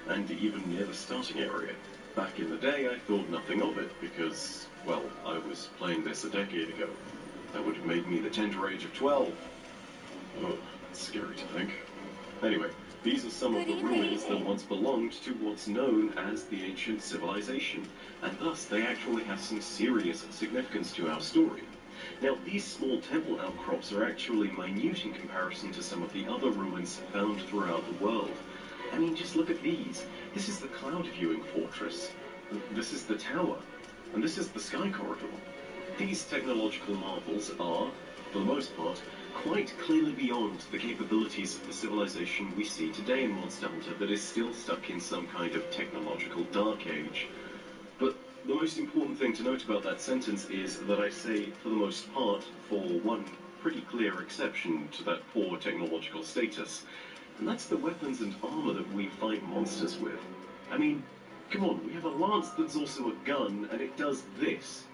and even near the starting area. Back in the day, I thought nothing of it because, well, I was playing this a decade ago. That would have made me the tender age of 12. Oh, that's scary to think. Anyway, these are some of the ruins that once belonged to what's known as the ancient civilization, and thus they actually have some serious significance to our story. Now, these small temple outcrops are actually minute in comparison to some of the other ruins found throughout the world. I mean, just look at these. This is the cloud viewing fortress. This is the tower. And this is the sky corridor. These technological marvels are, for the most part, quite clearly beyond the capabilities of the civilization we see today in Monster Hunter that is still stuck in some kind of technological dark age. But the most important thing to note about that sentence is that I say for the most part for one pretty clear exception to that poor technological status. And that's the weapons and armor that we fight monsters with. I mean, come on, we have a lance that's also a gun, and it does this.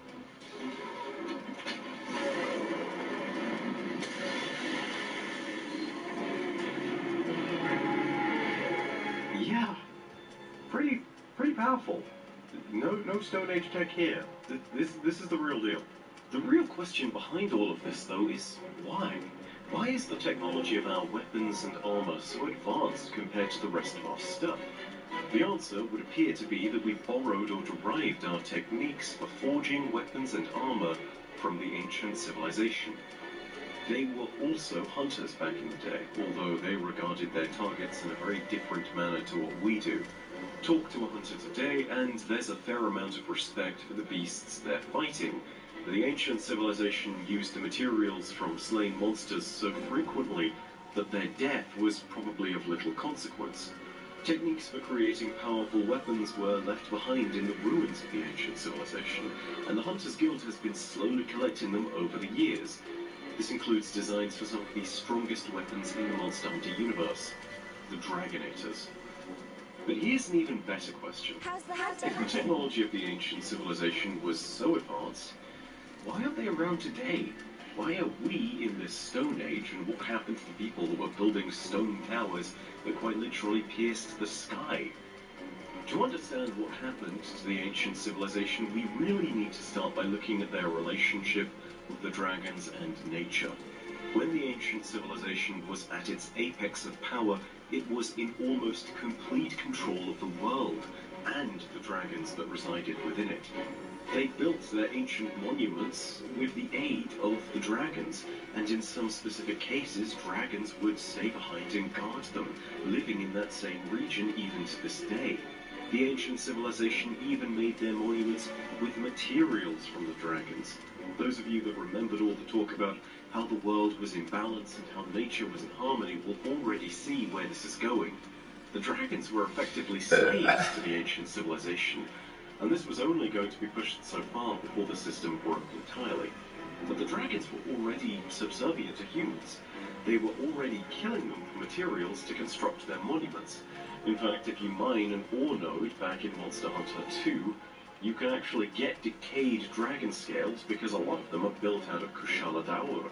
Yeah, pretty powerful. No Stone Age tech here. This is the real deal. The real question behind all of this, though, is why? Why is the technology of our weapons and armor so advanced compared to the rest of our stuff? The answer would appear to be that we borrowed or derived our techniques for forging weapons and armor from the ancient civilization. They were also hunters back in the day, although they regarded their targets in a very different manner to what we do. Talk to a hunter today, and there's a fair amount of respect for the beasts they're fighting. The ancient civilization used the materials from slain monsters so frequently that their death was probably of little consequence. Techniques for creating powerful weapons were left behind in the ruins of the ancient civilization, and the Hunters Guild has been slowly collecting them over the years. This includes designs for some of the strongest weapons in the Monster Hunter universe, the Dragonators. But here's an even better question. If the technology of the ancient civilization was so advanced, why aren't they around today? Why are we in this Stone Age, and what happened to the people that were building stone towers that quite literally pierced the sky? To understand what happened to the ancient civilization, we really need to start by looking at their relationship with the dragons and nature. When the ancient civilization was at its apex of power, it was in almost complete control of the world and the dragons that resided within it. They built their ancient monuments with the aid of the dragons, and in some specific cases, dragons would stay behind and guard them, living in that same region even to this day. The ancient civilization even made their monuments with materials from the dragons. Those of you that remembered all the talk about how the world was in balance and how nature was in harmony will already see where this is going. The dragons were effectively slaves to the ancient civilization, and this was only going to be pushed so far before the system broke entirely. But the dragons were already subservient to humans. They were already killing them for materials to construct their monuments. In fact, if you mine an ore node back in Monster Hunter 2, you can actually get decayed dragon scales because a lot of them are built out of Kushala Daora.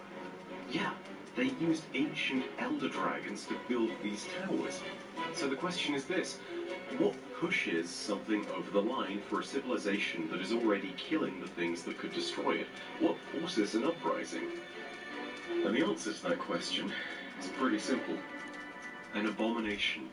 Yeah, they used ancient elder dragons to build these towers. So the question is this: what pushes something over the line for a civilization that is already killing the things that could destroy it? What forces an uprising? And the answer to that question is pretty simple. An abomination.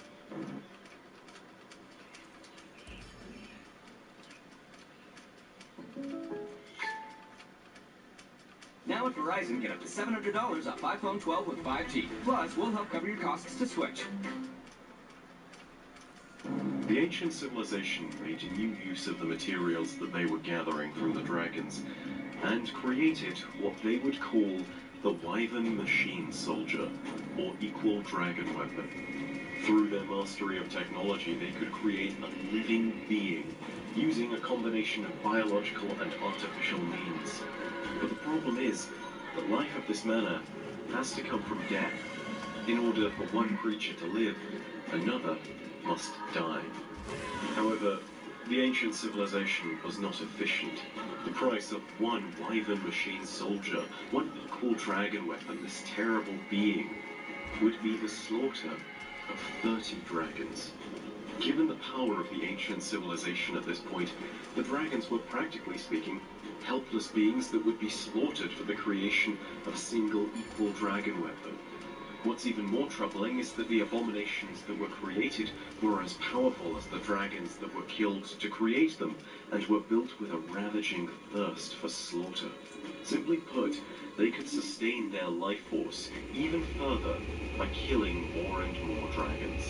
Now at Verizon, get up to $700 off iPhone 12 with 5G. Plus, we'll help cover your costs to switch. The ancient civilization made new use of the materials that they were gathering from the dragons, and created what they would call the Wyvern Machine Soldier, or Equal Dragon Weapon. Through their mastery of technology, they could create a living being, using a combination of biological and artificial means. But the problem is that life of this manner has to come from death. In order for one creature to live, another must die. However, the ancient civilization was not efficient. The price of one Wyvern Machine Soldier, one Equal Dragon Weapon, this terrible being, would be the slaughter of 30 dragons. Given the power of the ancient civilization at this point, the dragons were, practically speaking, helpless beings that would be slaughtered for the creation of a single equal dragon weapon. What's even more troubling is that the abominations that were created were as powerful as the dragons that were killed to create them, and were built with a ravaging thirst for slaughter. Simply put, they could sustain their life force even further by killing more and more dragons.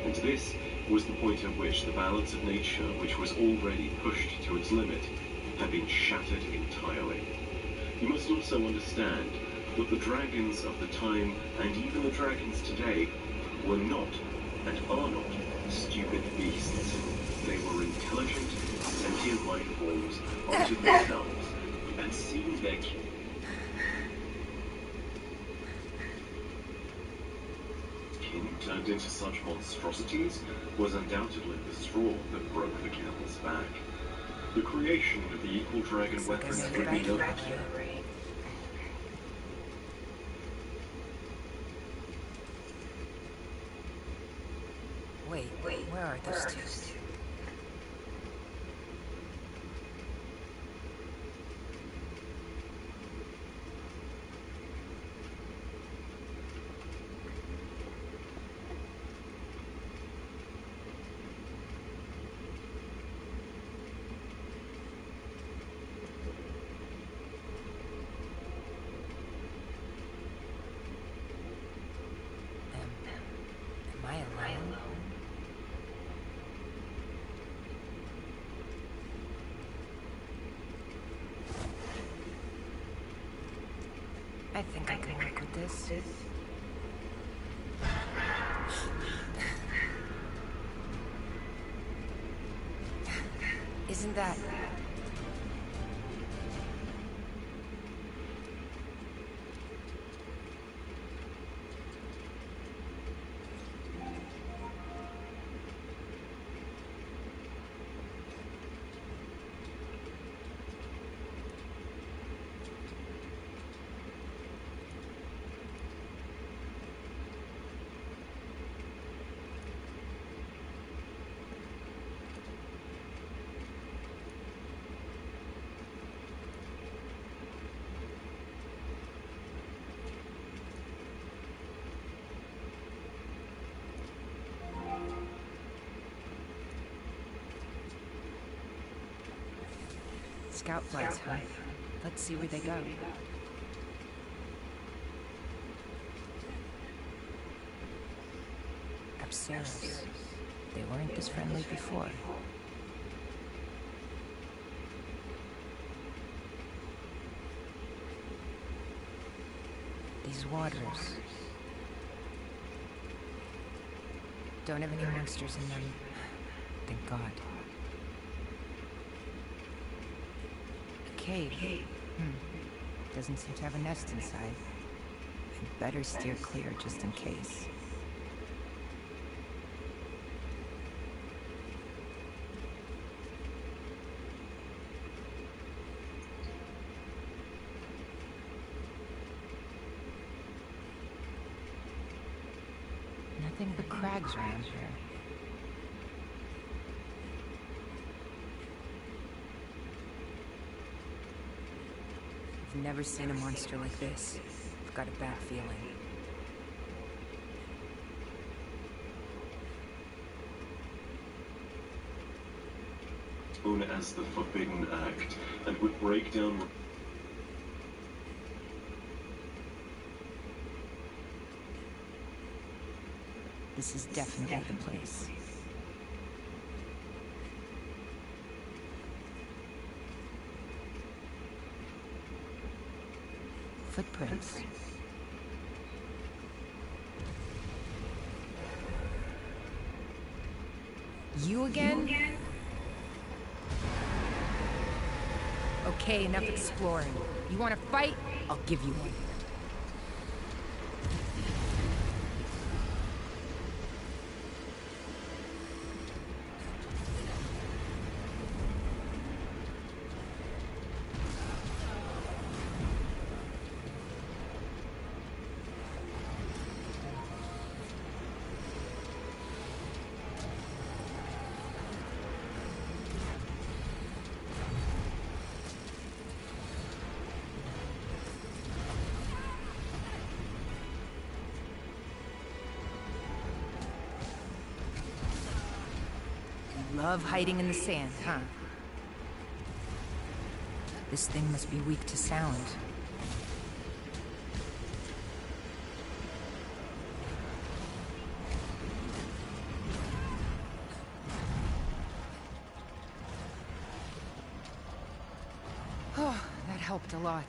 And this was the point at which the balance of nature, which was already pushed to its limit, had been shattered entirely. You must also understand that the dragons of the time, and even the dragons today, were not, and are not, stupid beasts. They were intelligent, sentient life forms unto themselves, and seeing their kin turned into such monstrosities was undoubtedly the straw that broke the camel's back. The creation of the equal dragon weapon would be no... Wait, where are those two? Am I alone? I think I can work with this. Isn't that... Scout flights, huh? Let's see where they go. Apsaros. They weren't this friendly before. These waters don't have any monsters in them. Thank God. Cave. Doesn't seem to have a nest inside. I'd better steer clear just in case. Nothing but crags around here. I've never seen a monster like this. I've got a bad feeling. Known as the Forbidden Act, and would break down... This is definitely the place. Footprints. You again? Okay, enough exploring. You want to fight? I'll give you one. Love hiding in the sand, huh? This thing must be weak to sound. Oh, that helped a lot.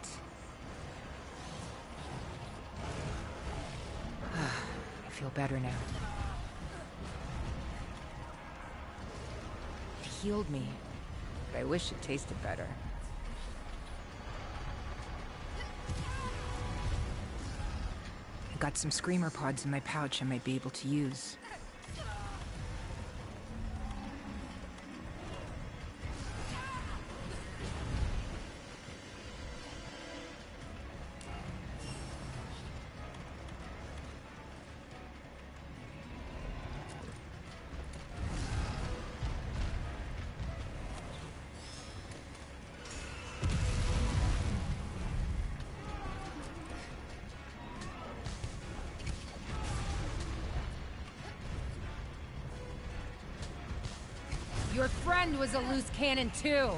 I feel better now. It healed me, but I wish it tasted better. I got some screamer pods in my pouch I might be able to use. Your friend was a loose cannon, too.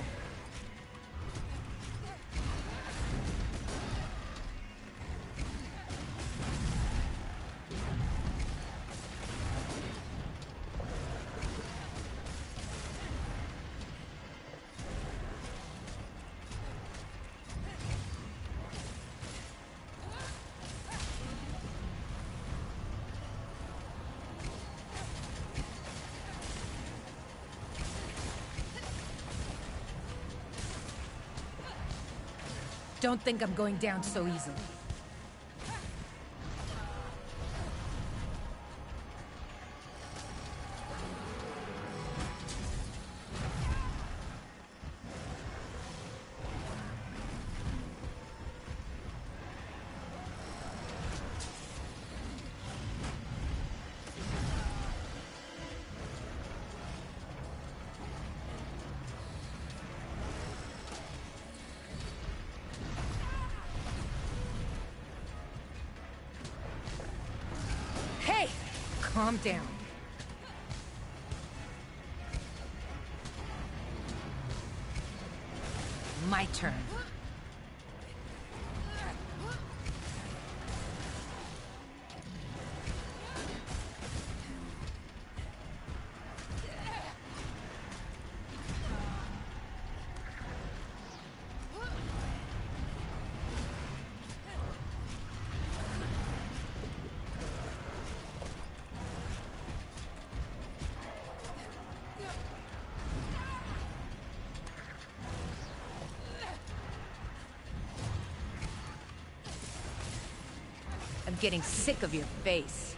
Don't think I'm going down so easily. Hey! Calm down. My turn. I'm getting sick of your face.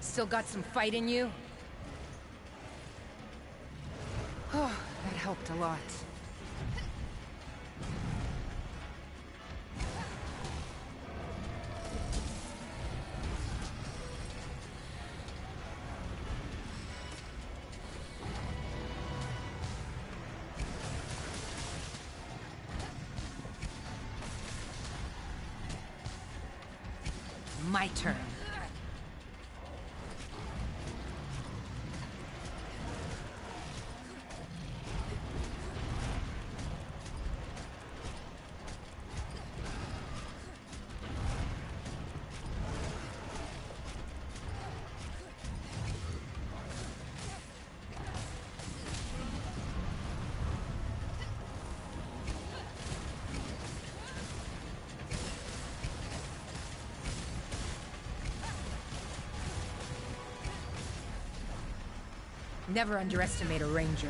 Still got some fight in you? Oh, that helped a lot. My turn. Never underestimate a ranger.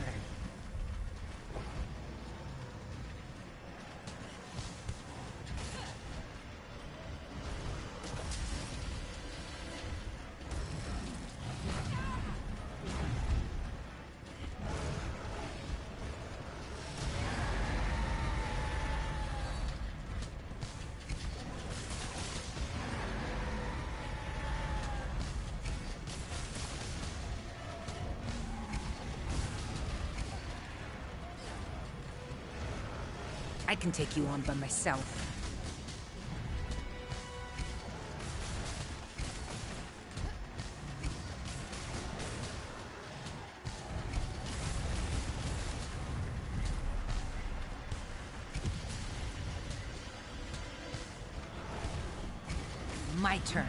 I can take you on by myself. My turn.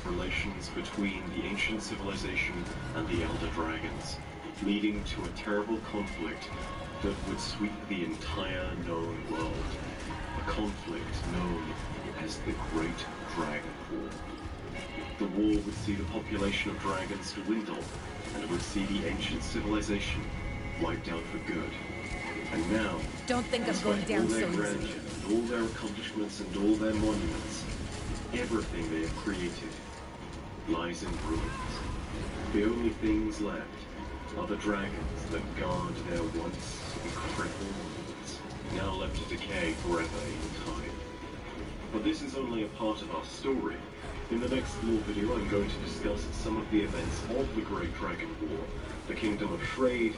Relations between the ancient civilization and the Elder Dragons, leading to a terrible conflict that would sweep the entire known world. A conflict known as the Great Dragon War. The war would see the population of dragons dwindle, and it would see the ancient civilization wiped out for good. And now, Don't think I'm going down so all their easily. grandeur, and all their accomplishments and all their monuments, everything they have created lies in ruins. The only things left are the dragons that guard their once incredible monuments, now left to decay forever in time. But this is only a part of our story. In the next little video, I'm going to discuss some of the events of the Great Dragon War, the Kingdom of Shrade,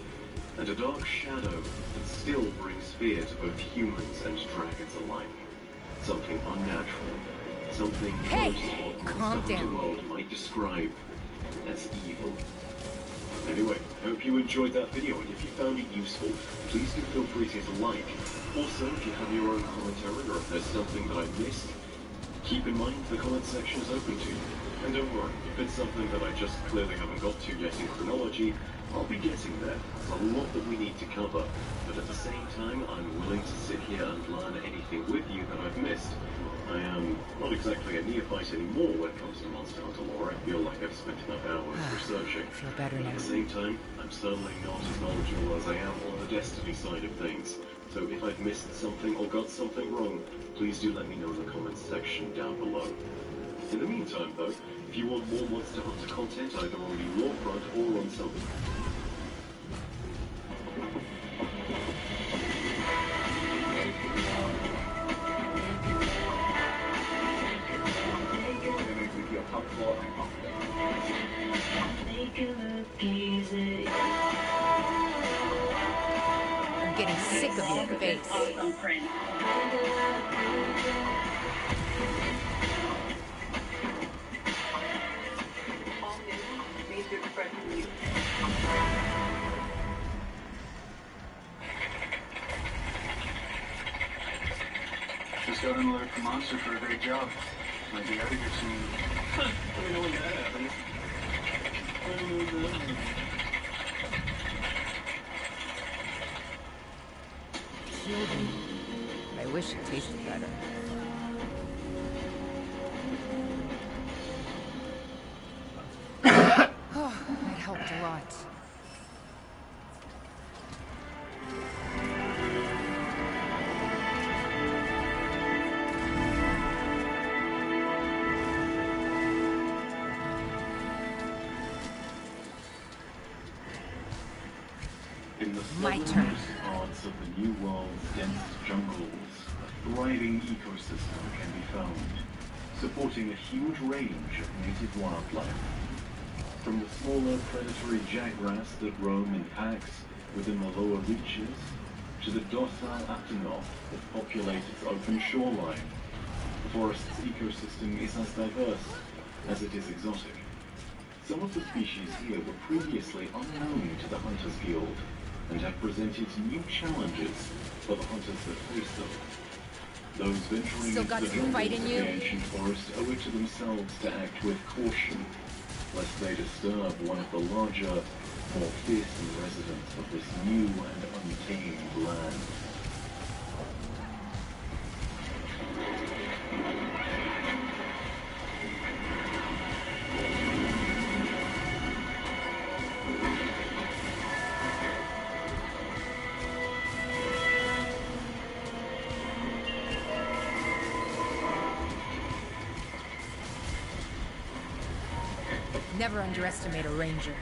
and a dark shadow that still brings fear to both humans and dragons alike. Something unnatural, something Hey, most of what calm most of the down. world might describe as evil. Anyway, I hope you enjoyed that video, and if you found it useful, please do feel free to hit a like. Also, if you have your own commentary or if there's something that I missed, keep in mind the comment section is open to you. And don't worry, if it's something that I just clearly haven't got to yet in chronology, I'll be getting there. There's a lot that we need to cover, but at the same time, I'm willing to sit here and learn anything with you that I've missed. I am not exactly a neophyte anymore when it comes to Monster Hunter lore. I feel like I've spent enough hours researching. Feel better But now. at the same time, I'm certainly not as knowledgeable as I am on the Destiny side of things. So if I've missed something or got something wrong, please do let me know in the comments section down below. In the meantime, though, if you want more Monster Hunter content either on the lore front or on some... I'm getting sick of your face. Awesome print. All new, made to express you. Just got an alert from Monster for a great job. Might be out of here soon. Let me know when that happens. Killed me. I wish it tasted better. Oh, that helped a lot. In the My turn. southernmost parts of the New World's dense jungles, a thriving ecosystem can be found, supporting a huge range of native wildlife. From the smaller predatory jackrass that roam in packs within the lower reaches, to the docile Aptonoth that populate its open shoreline, the forest's ecosystem is as diverse as it is exotic. Some of the species here were previously unknown to the Hunters Guild, and have presented new challenges for the hunters that face them. Those venturing Still into got the some fight jungles in of you? the ancient forest owe it to themselves to act with caution, lest they disturb one of the larger, more fearsome residents of this new and untamed land. Never underestimate a ranger.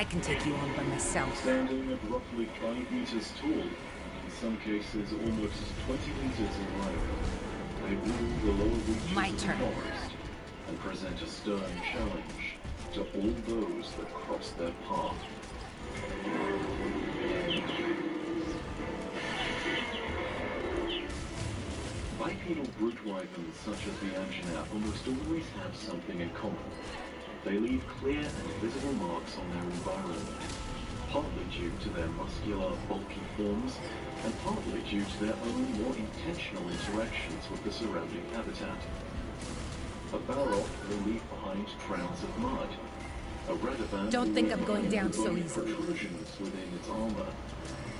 can take you on by myself. Standing at roughly 5 meters tall, in some cases almost 20 meters in length, they rule the lower reaches My of the turn. forest and present a stern challenge to all those that cross their path. Bipedal brute wyverns such as the Anjanath almost always have something in common. They leave clear and visible marks on their environment, partly due to their muscular, bulky forms, and partly due to their own more intentional interactions with the surrounding habitat. A Balrog will leave behind trails of mud. A Radovan Don't will think leave I'm going behind down so bony easily. protrusions within its armor.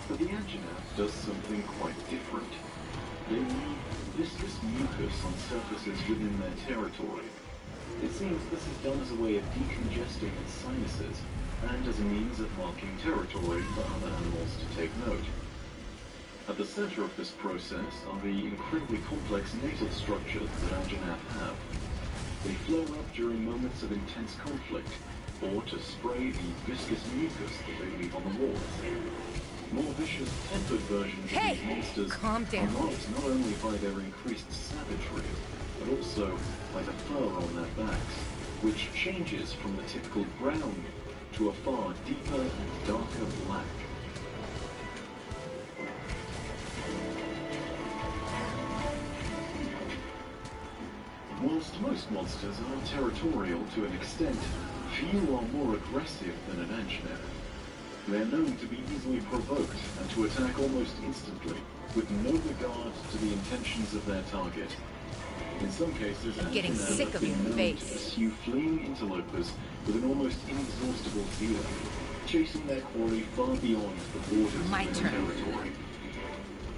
But the Anjanath does something quite different. They leave viscous mucus on surfaces within their territory. It seems this is done as a way of decongesting its sinuses and as a means of marking territory for other animals to take note. At the center of this process are the incredibly complex nasal structures that Anjanath have. They flare up during moments of intense conflict, or to spray the viscous mucus that they leave on the walls. More vicious, tempered versions of these monsters calm down. are marked not only by their increased savagery, but also by the fur on their backs, which changes from the typical brown to a far deeper and darker black. Whilst most monsters are territorial to an extent, few are more aggressive than an Anjanath. They are known to be easily provoked and to attack almost instantly, with no regard to the intentions of their target. In some cases, I'm getting Anjanath sick have of your been known face. to pursue fleeing interlopers with an almost inexhaustible zeal, chasing their quarry far beyond the borders My of their turn. territory.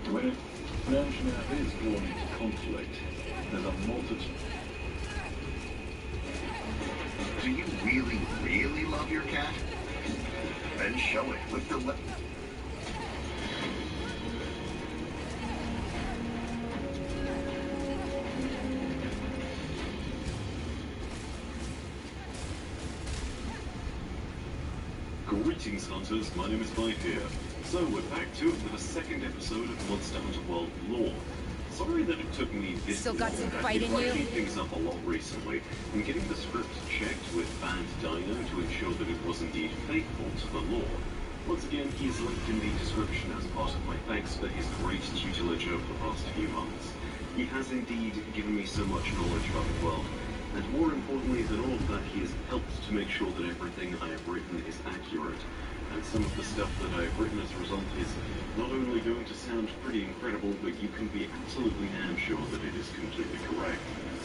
When an Anjanath is drawn into conflict, there's a multitude. Do you really, really love your cat? Then show it with the Greetings, hunters. My name is Vi here. So we're back to it with a second episode of Monster Hunter World Lore. Sorry that it took me this Still got long. some I've fight been in you? writing things up a lot recently and getting the script checked with Band Dino to ensure that it was indeed faithful to the lore. Once again, he is linked in the description as part of my thanks for his great tutelage over the past few months. He has indeed given me so much knowledge about the world, and more importantly than all of that, he has helped to make sure that everything I have written is accurate. And some of the stuff that I have written as a result is not only going to sound pretty incredible, but you can be absolutely damn sure that it is completely correct.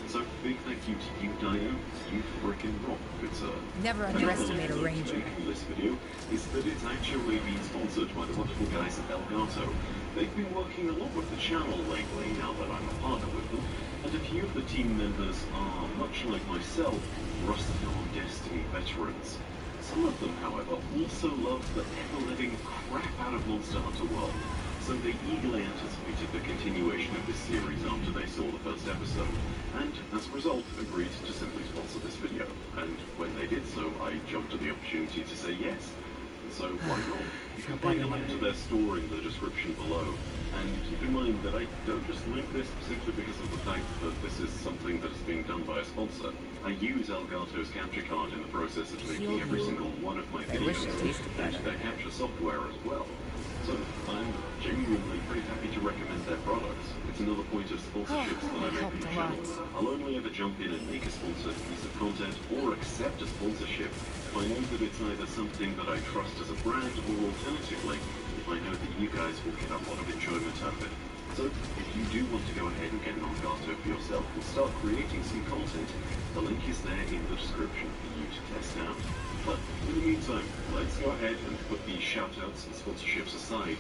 So, big thank you to you, Dino. You frickin' rock, good sir. Never underestimate a ranger. Making this video is that it's actually being sponsored by the wonderful guys at Elgato. They've been working a lot with the channel lately, now that I'm a partner with them, and a few of the team members are, much like myself, rusted-on Destiny veterans. Some of them, however, also love the ever-living crap out of Monster Hunter World, so they eagerly anticipated the continuation of this series after they saw the first episode, and as a result agreed to simply sponsor this video. And when they did so, I jumped at the opportunity to say yes. So why not? You can find a link to their store in the description below. And keep in mind that I don't just link this simply because of the fact that this is something that is being done by a sponsor. I use Elgato's capture card in the process of making every single one of my videos, and their capture software as well. So I'm genuinely pretty happy to recommend their products. It's another point of sponsorships that I make on the channel. I'll only ever jump in and make a sponsored piece of content or accept a sponsorship if I know that it's either something that I trust as a brand, or alternatively, if I know that you guys will get a lot of enjoyment out of it. So if you do want to go ahead and get an Elgato for yourself and start creating some content, the link is there in the description for you to test out. But in the meantime, let's go ahead and put the shoutouts and sponsorships aside.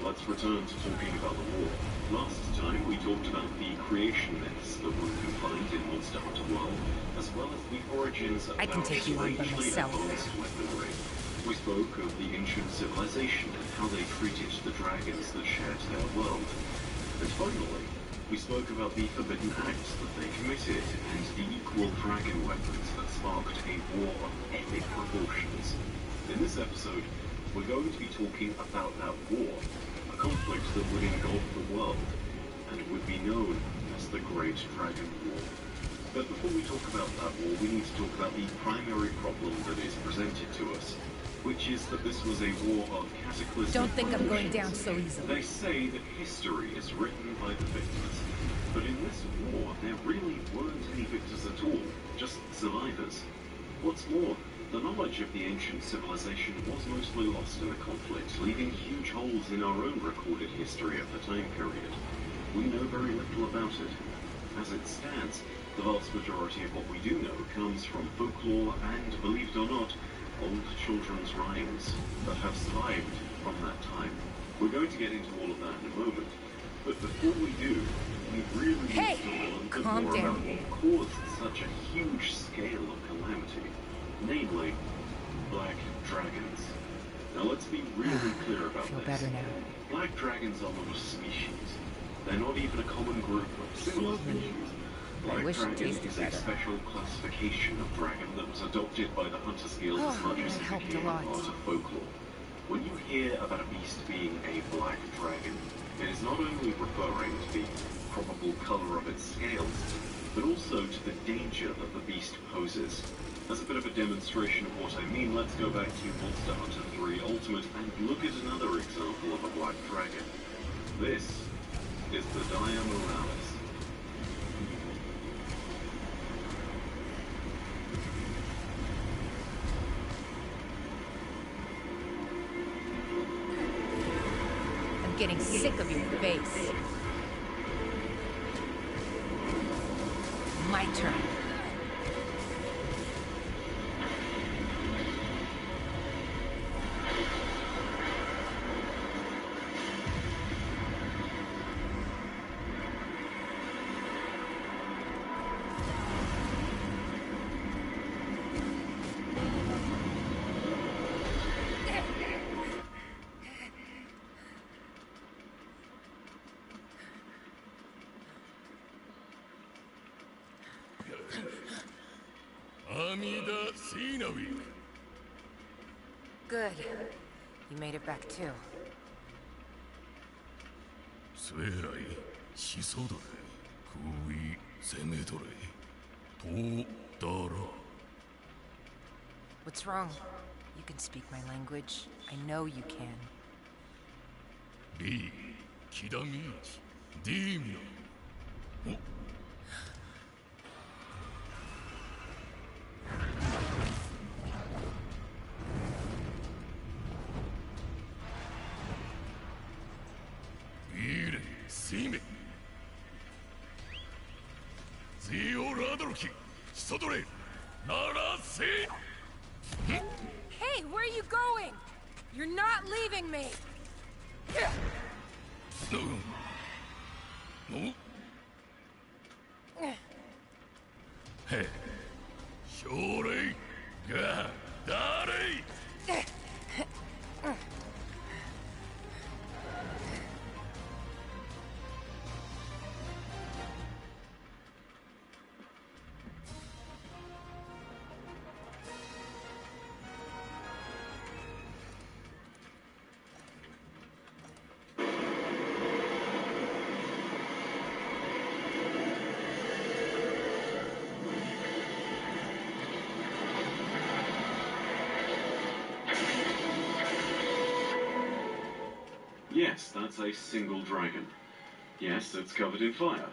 Let's return to talking about the war. Last time we talked about the creation myths that one can find in Monster Hunter World, as well as the origins of I can our take you on by strangely myself. advanced weaponry. We spoke of the ancient civilization and how they treated the dragons that shared their world. And finally, we spoke about the forbidden acts that they committed and the equal dragon weapons that sparked a war of epic proportions. In this episode, we're going to be talking about that war, a conflict that would engulf the world, and would be known as the Great Dragon War. But before we talk about that war, we need to talk about the primary problem that is presented to us, which is that this was a war of cataclysmic Don't think I'm going proportions. down so easily. They say that history is written by the victors, but in this war, there really weren't any victors at all, just survivors. What's more, the knowledge of the ancient civilization was mostly lost in the conflict, leaving huge holes in our own recorded history of the time period. We know very little about it. As it stands, the vast majority of what we do know comes from folklore and, believe it or not, old children's rhymes that have survived from that time. We're going to get into all of that in a moment, but before we do, we really need to learn a bit calm more down. about what caused such a huge scale of calamity, namely, black dragons. Now let's be really clear about Feel this. better now. Black dragons are not a species. They're not even a common group of similar species. Black wish it dragon tasted is a better. special classification of dragon that was adopted by the Hunters Guild as much as that it helped a became lot. part of folklore. When you hear about a beast being a black dragon, it is not only referring to the probable color of its scales, but also to the danger that the beast poses. As a bit of a demonstration of what I mean, let's go back to Monster Hunter 3 Ultimate and look at another example of a black dragon. This is the Dia Moralis. I'm getting sick of your face. My turn. Amida Sinawik. Good. You made it back too. Sverai, Shisodore, Kui, Semedore, To Dara. What's wrong? You can speak my language. I know you can. Ri, Kidamichi, Dimno. Ire, Sime. Zio Radorki, Shisodore, Narase. Hey, where are you going? You're not leaving me! No. Hey. Shorei ga dare? Yes, that's a single dragon. Yes, it's covered in fire.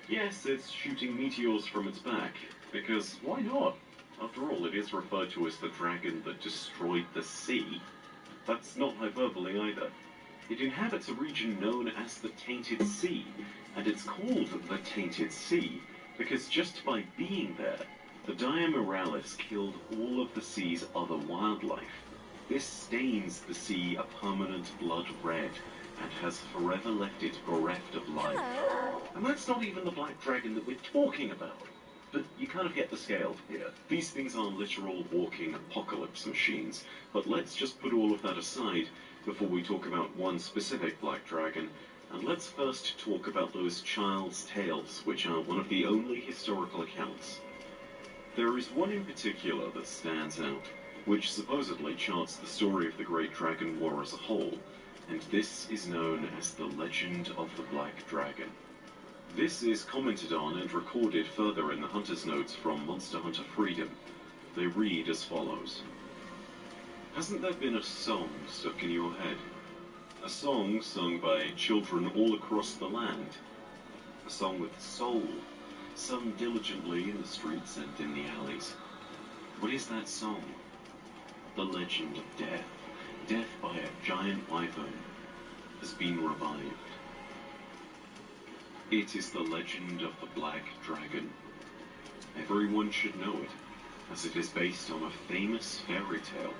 Yes, it's shooting meteors from its back. Because why not? After all, it is referred to as the dragon that destroyed the sea. That's not hyperbole either. It inhabits a region known as the Tainted Sea, and it's called the Tainted Sea because just by being there, the Dia Moralis killed all of the sea's other wildlife. This stains the sea a permanent blood red and has forever left it bereft of life. And that's not even the black dragon that we're talking about. But you kind of get the scale here. These things are literal walking apocalypse machines. But let's just put all of that aside before we talk about one specific black dragon. And let's first talk about those child's tales, which are one of the only historical accounts. There is one in particular that stands out. which supposedly charts the story of the Great Dragon War as a whole, and this is known as the Legend of the Black Dragon. This is commented on and recorded further in the Hunter's Notes from Monster Hunter Freedom. They read as follows. Hasn't there been a song stuck in your head? A song sung by children all across the land. A song with soul, sung diligently in the streets and in the alleys. What is that song? The legend of death. Death by a giant wyvern has been revived. It is the legend of the Black Dragon. Everyone should know it, as it is based on a famous fairy tale.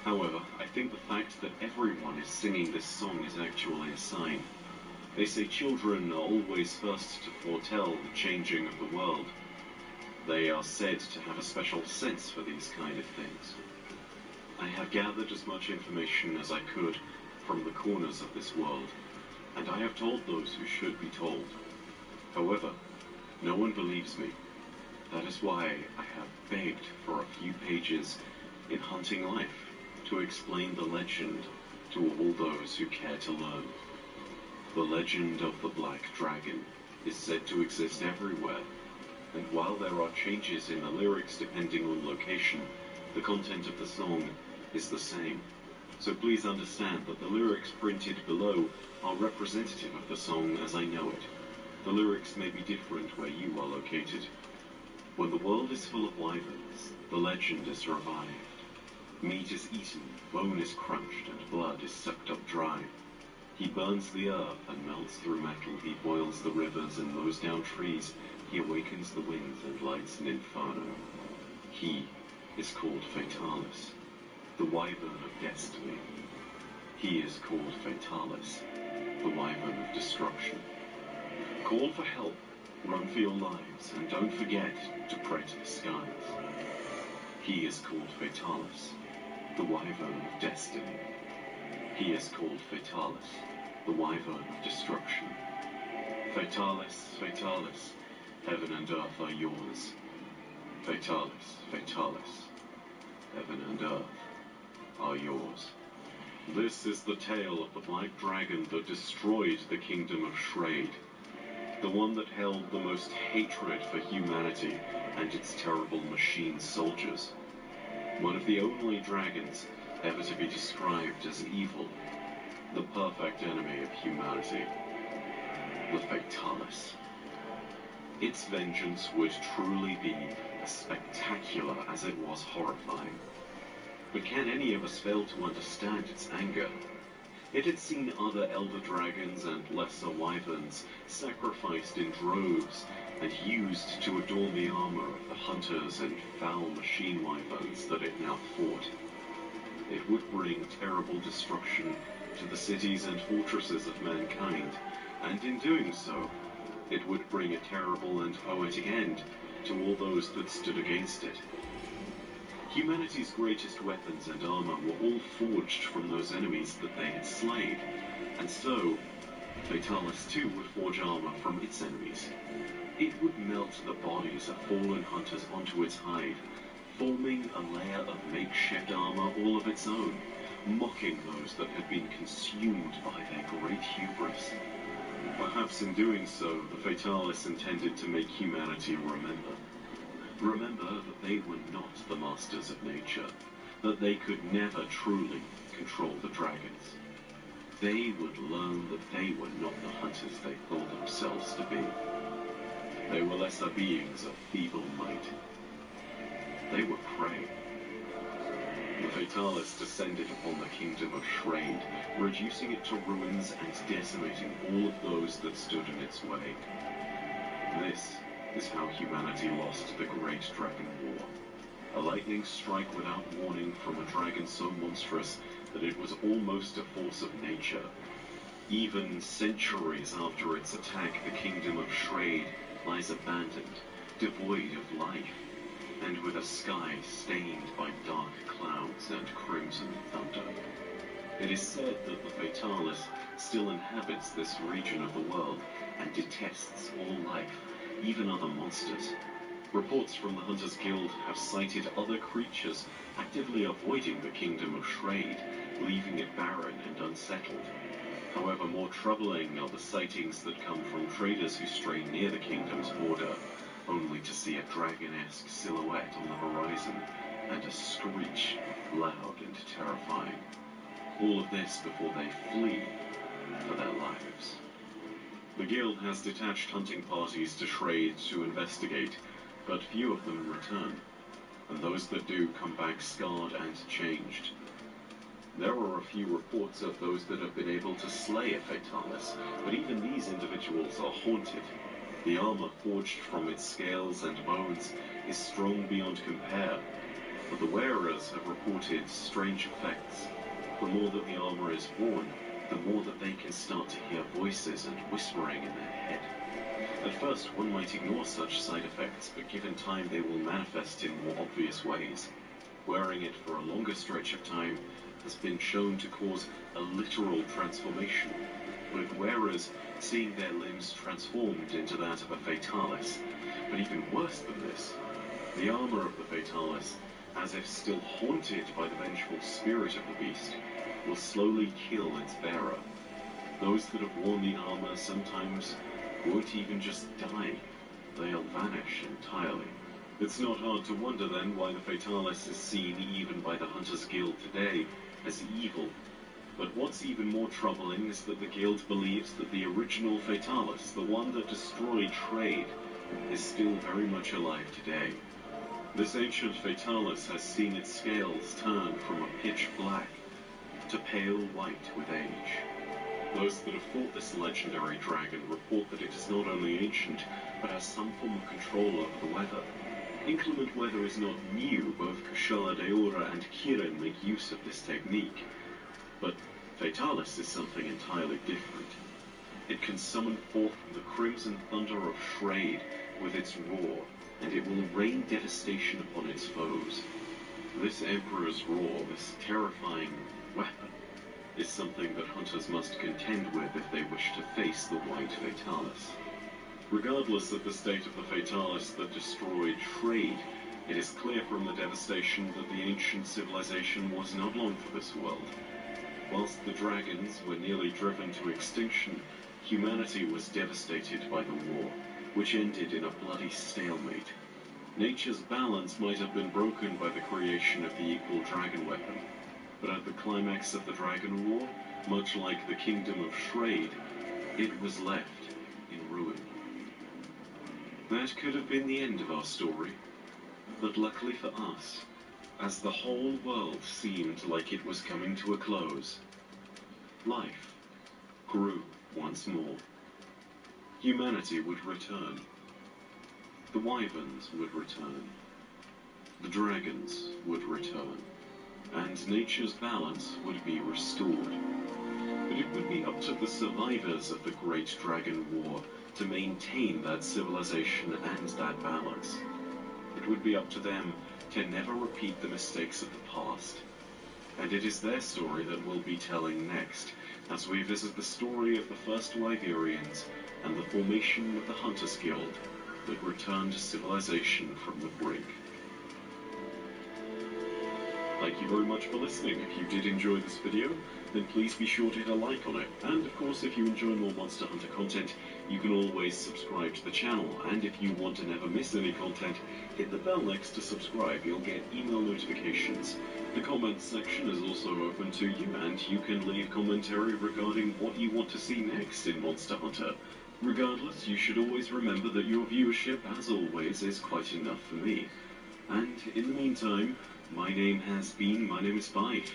However, I think the fact that everyone is singing this song is actually a sign. They say children are always first to foretell the changing of the world. They are said to have a special sense for these kind of things. I have gathered as much information as I could from the corners of this world, and I have told those who should be told. However, no one believes me. That is why I have begged for a few pages in Hunting Life to explain the legend to all those who care to learn. The legend of the Black Dragon is said to exist everywhere, and while there are changes in the lyrics depending on location, the content of the song is the same. So please understand that the lyrics printed below are representative of the song as I know it. The lyrics may be different where you are located. When the world is full of wyverns, the legend is revived. Meat is eaten, bone is crunched, and blood is sucked up dry. He burns the earth and melts through metal. He boils the rivers and mows down trees. He awakens the winds and lights an inferno. He is called Fatalis, the wyvern of destiny. He is called Fatalis, the wyvern of destruction. Call for help, run for your lives, and don't forget to pray to the skies. He is called Fatalis, the wyvern of destiny. He is called Fatalis, the wyvern of destruction. Fatalis, Fatalis, heaven and earth are yours. Fatalis, Fatalis, heaven and earth are yours. This is the tale of the Black Dragon that destroyed the kingdom of Shrade, the one that held the most hatred for humanity and its terrible machine soldiers. One of the only dragons ever to be described as evil, the perfect enemy of humanity, the Fatalis. Its vengeance would truly be as spectacular as it was horrifying. But can any of us fail to understand its anger? It had seen other elder dragons and lesser wyverns sacrificed in droves and used to adorn the armor of the hunters and foul machine wyverns that it now fought. It would bring terrible destruction to the cities and fortresses of mankind, and in doing so, it would bring a terrible and poetic end to all those that stood against it. Humanity's greatest weapons and armor were all forged from those enemies that they had slain, and so, Fatalis too would forge armor from its enemies. It would melt the bodies of fallen hunters onto its hide, forming a layer of makeshift armor all of its own, mocking those that had been consumed by their great hubris. Perhaps in doing so, the Fatalis intended to make humanity remember. Remember that they were not the masters of nature, that they could never truly control the dragons. They would learn that they were not the hunters they thought themselves to be. They were lesser beings of feeble might. They were prey. The Fatalis descended upon the kingdom of Shrade, reducing it to ruins and decimating all of those that stood in its way. This is how humanity lost the Great Dragon War. A lightning strike without warning from a dragon so monstrous that it was almost a force of nature. Even centuries after its attack, the kingdom of Shrade lies abandoned, devoid of life, and with a sky stained by dark clouds and crimson thunder. It is said that the Fatalis still inhabits this region of the world and detests all life, even other monsters. Reports from the Hunters Guild have cited other creatures actively avoiding the kingdom of Shrade, leaving it barren and unsettled. However, more troubling are the sightings that come from traders who stray near the kingdom's border, only to see a dragon-esque silhouette on the horizon, and a screech, loud and terrifying. All of this before they flee for their lives. The guild has detached hunting parties to Shrade to investigate, but few of them return, and those that do come back scarred and changed. There are a few reports of those that have been able to slay a Fatalis, but even these individuals are haunted. The armor forged from its scales and bones is strong beyond compare, but the wearers have reported strange effects. The more that the armor is worn, the more that they can start to hear voices and whispering in their head. At first, one might ignore such side effects, but given time they will manifest in more obvious ways. Wearing it for a longer stretch of time has been shown to cause a literal transformation, with wearers seeing their limbs transformed into that of a Fatalis. But even worse than this, the armor of the Fatalis, as if still haunted by the vengeful spirit of the beast, will slowly kill its bearer. Those that have worn the armor sometimes won't even just die, they'll vanish entirely. It's not hard to wonder then why the Fatalis is seen even by the Hunters Guild today as evil. But what's even more troubling is that the guild believes that the original Fatalis, the one that destroyed Shrade, is still very much alive today. This ancient Fatalis has seen its scales turn from a pitch black to pale white with age. Those that have fought this legendary dragon report that it is not only ancient, but has some form of control over the weather. Inclement weather is not new, both Kushala Daora and Kirin make use of this technique. But Fatalis is something entirely different. It can summon forth the crimson thunder of Shrade with its roar, and it will rain devastation upon its foes. This Emperor's roar, this terrifying weapon, is something that hunters must contend with if they wish to face the White Fatalis. Regardless of the state of the Fatalis that destroyed Shrade, it is clear from the devastation that the ancient civilization was not long for this world. Whilst the dragons were nearly driven to extinction, humanity was devastated by the war, which ended in a bloody stalemate. Nature's balance might have been broken by the creation of the equal dragon weapon, but at the climax of the Dragon War, much like the kingdom of Shrade, it was left in ruin. That could have been the end of our story, but luckily for us, as the whole world seemed like it was coming to a close, life grew once more. Humanity would return. The wyverns would return. The dragons would return. And nature's balance would be restored. But it would be up to the survivors of the Great Dragon War to maintain that civilization and that balance. It would be up to them to never repeat the mistakes of the past. And it is their story that we'll be telling next, as we visit the story of the first Wyverians and the formation of the Hunters Guild that returned civilization from the brink. Thank you very much for listening. If you did enjoy this video, then please be sure to hit a like on it. And of course, if you enjoy more Monster Hunter content, you can always subscribe to the channel. And if you want to never miss any content, hit the bell next to subscribe. You'll get email notifications. The comments section is also open to you, and you can leave commentary regarding what you want to see next in Monster Hunter. Regardless, you should always remember that your viewership, as always, is quite enough for me. And in the meantime, my name is Fife.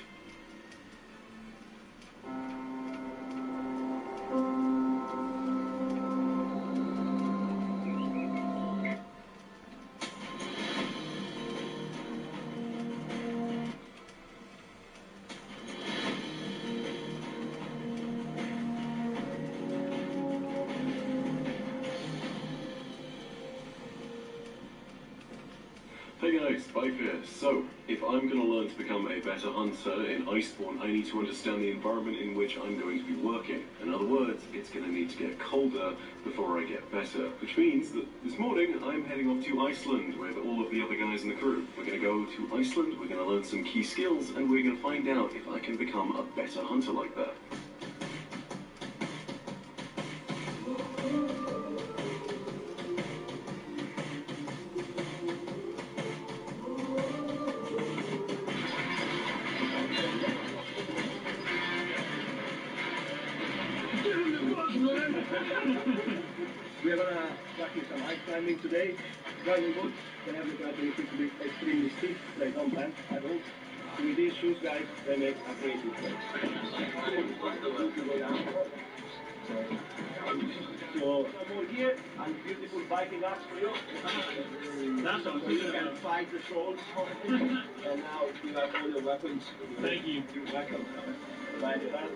Hey guys. Nice, bye Fear. So, if I'm going to learn to become a better hunter in Iceborne, I need to understand the environment in which I'm going to be working. In other words, it's going to need to get colder before I get better. Which means that this morning, I'm heading off to Iceland with all of the other guys in the crew. We're going to go to Iceland, we're going to learn some key skills, and we're going to find out if I can become a better hunter like that. We are gonna practice some ice climbing today. Driving good. Whenever you try to make it to be extremely steep, they don't bend at all. With these shoes, guys, they make a great difference. So some more here and beautiful biking axe for you. That's awesome. You can fight the trolls. And now you have all your weapons. Thank you. You're welcome. By the back.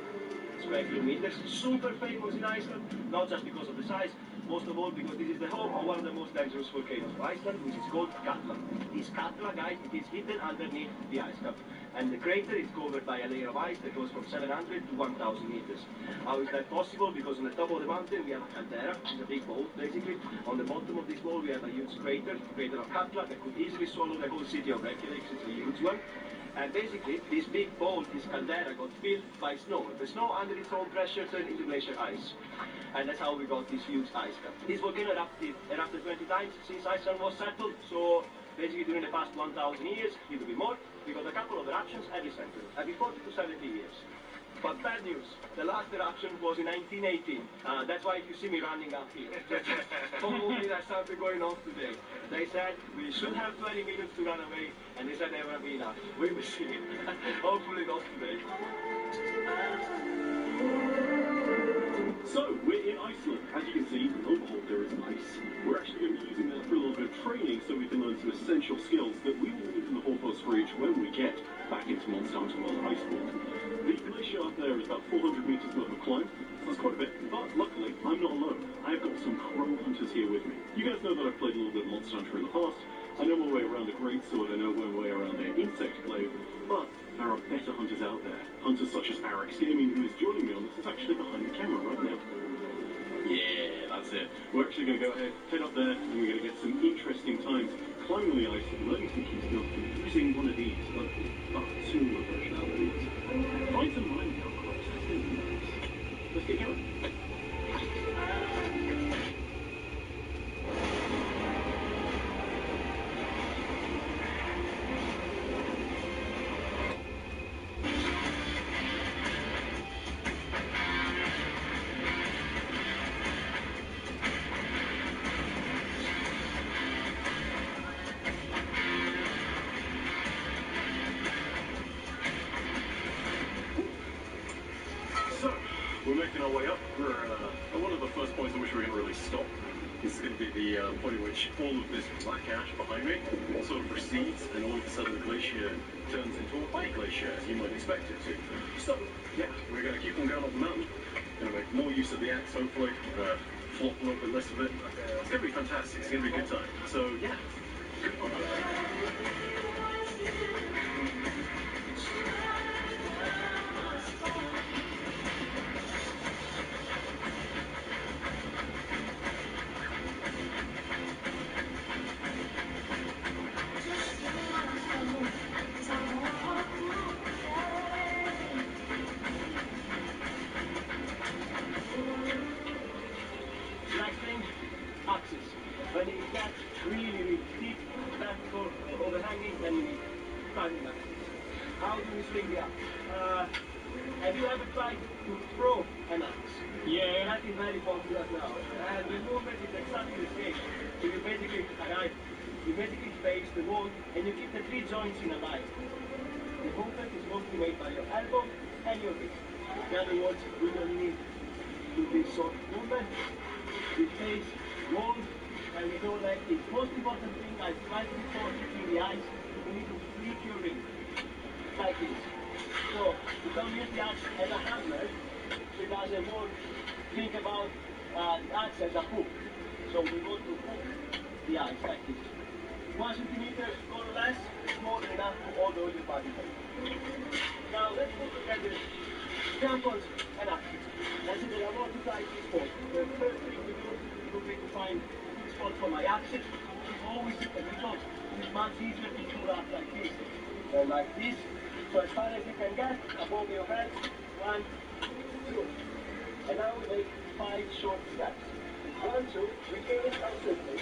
20 meters. Super famous in Iceland, not just because of the size, most of all because this is the home of one of the most dangerous volcanoes of Iceland, which is called Katla. This Katla, guys, it is hidden underneath the ice cap. And the crater is covered by a layer of ice that goes from 700 to 1,000 meters. How is that possible? Because on the top of the mountain we have a caldera, which is a big bowl, basically. On the bottom of this bowl we have a huge crater, the crater of Katla, that could easily swallow the whole city of Reykjavik. It's a huge one. And basically, this big bowl, this caldera, got filled by snow. The snow under its own pressure turned into glacier ice. And that's how we got this huge ice cap. This volcano erupted 20 times since Iceland was settled. So basically during the past 1,000 years, a little bit more, we got a couple of eruptions every century, every 40 to 70 years. But bad news, the last eruption was in 1918. That's why you see me running up here. Hopefully there's something going on today. They said we should have 20 minutes to run away, and they said there will be enough. We will see. Hopefully not today. So, we're in Iceland. As you can see, overall there is ice. We're actually going to be using that for a little bit of training so we can learn some essential skills that we will need in the Hallfoss Ridge when we get back into Monster Hunter World Iceborne. The glacier up there is about 400 meters worth of climb. That's quite a bit, but luckily, I'm not alone. I've got some crow hunters here with me. You guys know that I've played a little bit of Monster Hunter in the past. I know my way around the Greatsword, I know my way around the Insect Glaive, but there are better hunters out there. Hunters such as Arix Gaming, who is joining me on this, is actually behind the camera right now. Yeah, that's it. We're actually going to go ahead, head up there, and we're going to get some interesting times climbing the ice and learning some key skills using one of these, like two version of these. Find some mind now, crops. That's going to be nice. Let's get going. So, we're making our way up. We're at one of the first points at which we're going to really stop. This is going to be the point at which all of this black ash behind me sort of recedes, and all of a sudden the glacier turns into a white glacier, as you might expect it to. So, yeah, we're going to keep on going up the mountain. Going to make more use of the axe, hopefully. Flop a little bit less of it. It's going to be fantastic. It's going to be a good time. So, yeah. Good fun. Next thing, axes. When it gets really steep, vertical, overhanging, then you need climbing axes. How do we swing the axe? Have you ever tried to throw an axe? Yeah. That is very popular now. And the movement is exactly the same. So you basically arrive, you basically face the wall, and you keep the three joints in a line. The movement is mostly made by your elbow and your wrist. In other words, we don't need to do this sort of movement. We face wall, and we go like this. Most important thing, I tried before hitting the ice, you need to flick your ring. Like this. So, you don't use the axe as a hammer, because the more think about the axe as a hook. So we go to hook the ice like this. 1 centimeter or less is more than enough to hold all your body weight. Now let's put together crampons and axes. As I said, I want to try this spot. The first thing we do will be to find a good spot for my axes. It's always a result. It's much easier to pull up like this than like this. So as far as you can get above your head, 1, 2. And now we make 5 short steps. 1, 2, we gain it constantly.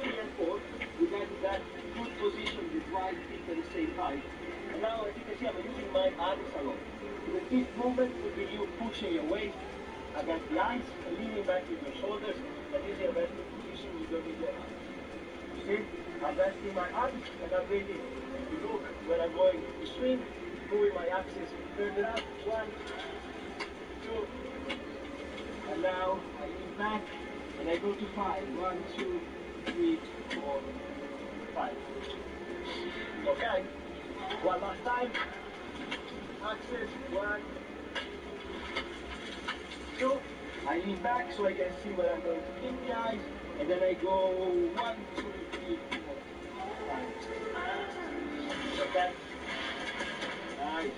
3 and 4, we get that good position with wide feet at the same time. And now, as you can see, I'm using my arms a lot. The fifth movement would be you pushing your weight against the ice and leaning back with your shoulders. That is your resting position. You don't need your arms. You see, I'm resting my arms and I'm ready to look when I'm going to swing, moving my axis further up. 1, 2, and now I lean back and I go to 5. 1, 2, 3, 4, 5. Okay. One last time. Axis. 1, 2. I lean back so I can see where I'm going to hit the ice. And then I go 1, 2, 3, 4, 5. Okay? Nice.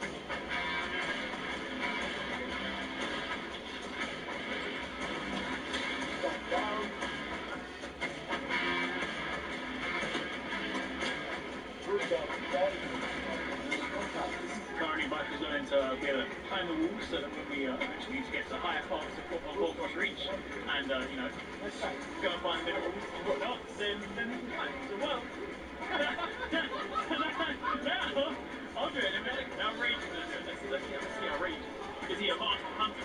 Step down. Good job. Okay? Currently, bikers learning to be able to climb the walls so that when we eventually need to get to higher parts of Gold Rush Reach and, you know, go and find minerals and whatnot, then we can climb. So, well, now, I'll do it in a minute. Now, Rage is going to do it. Let's see how Rage is. Is he a mark for 100?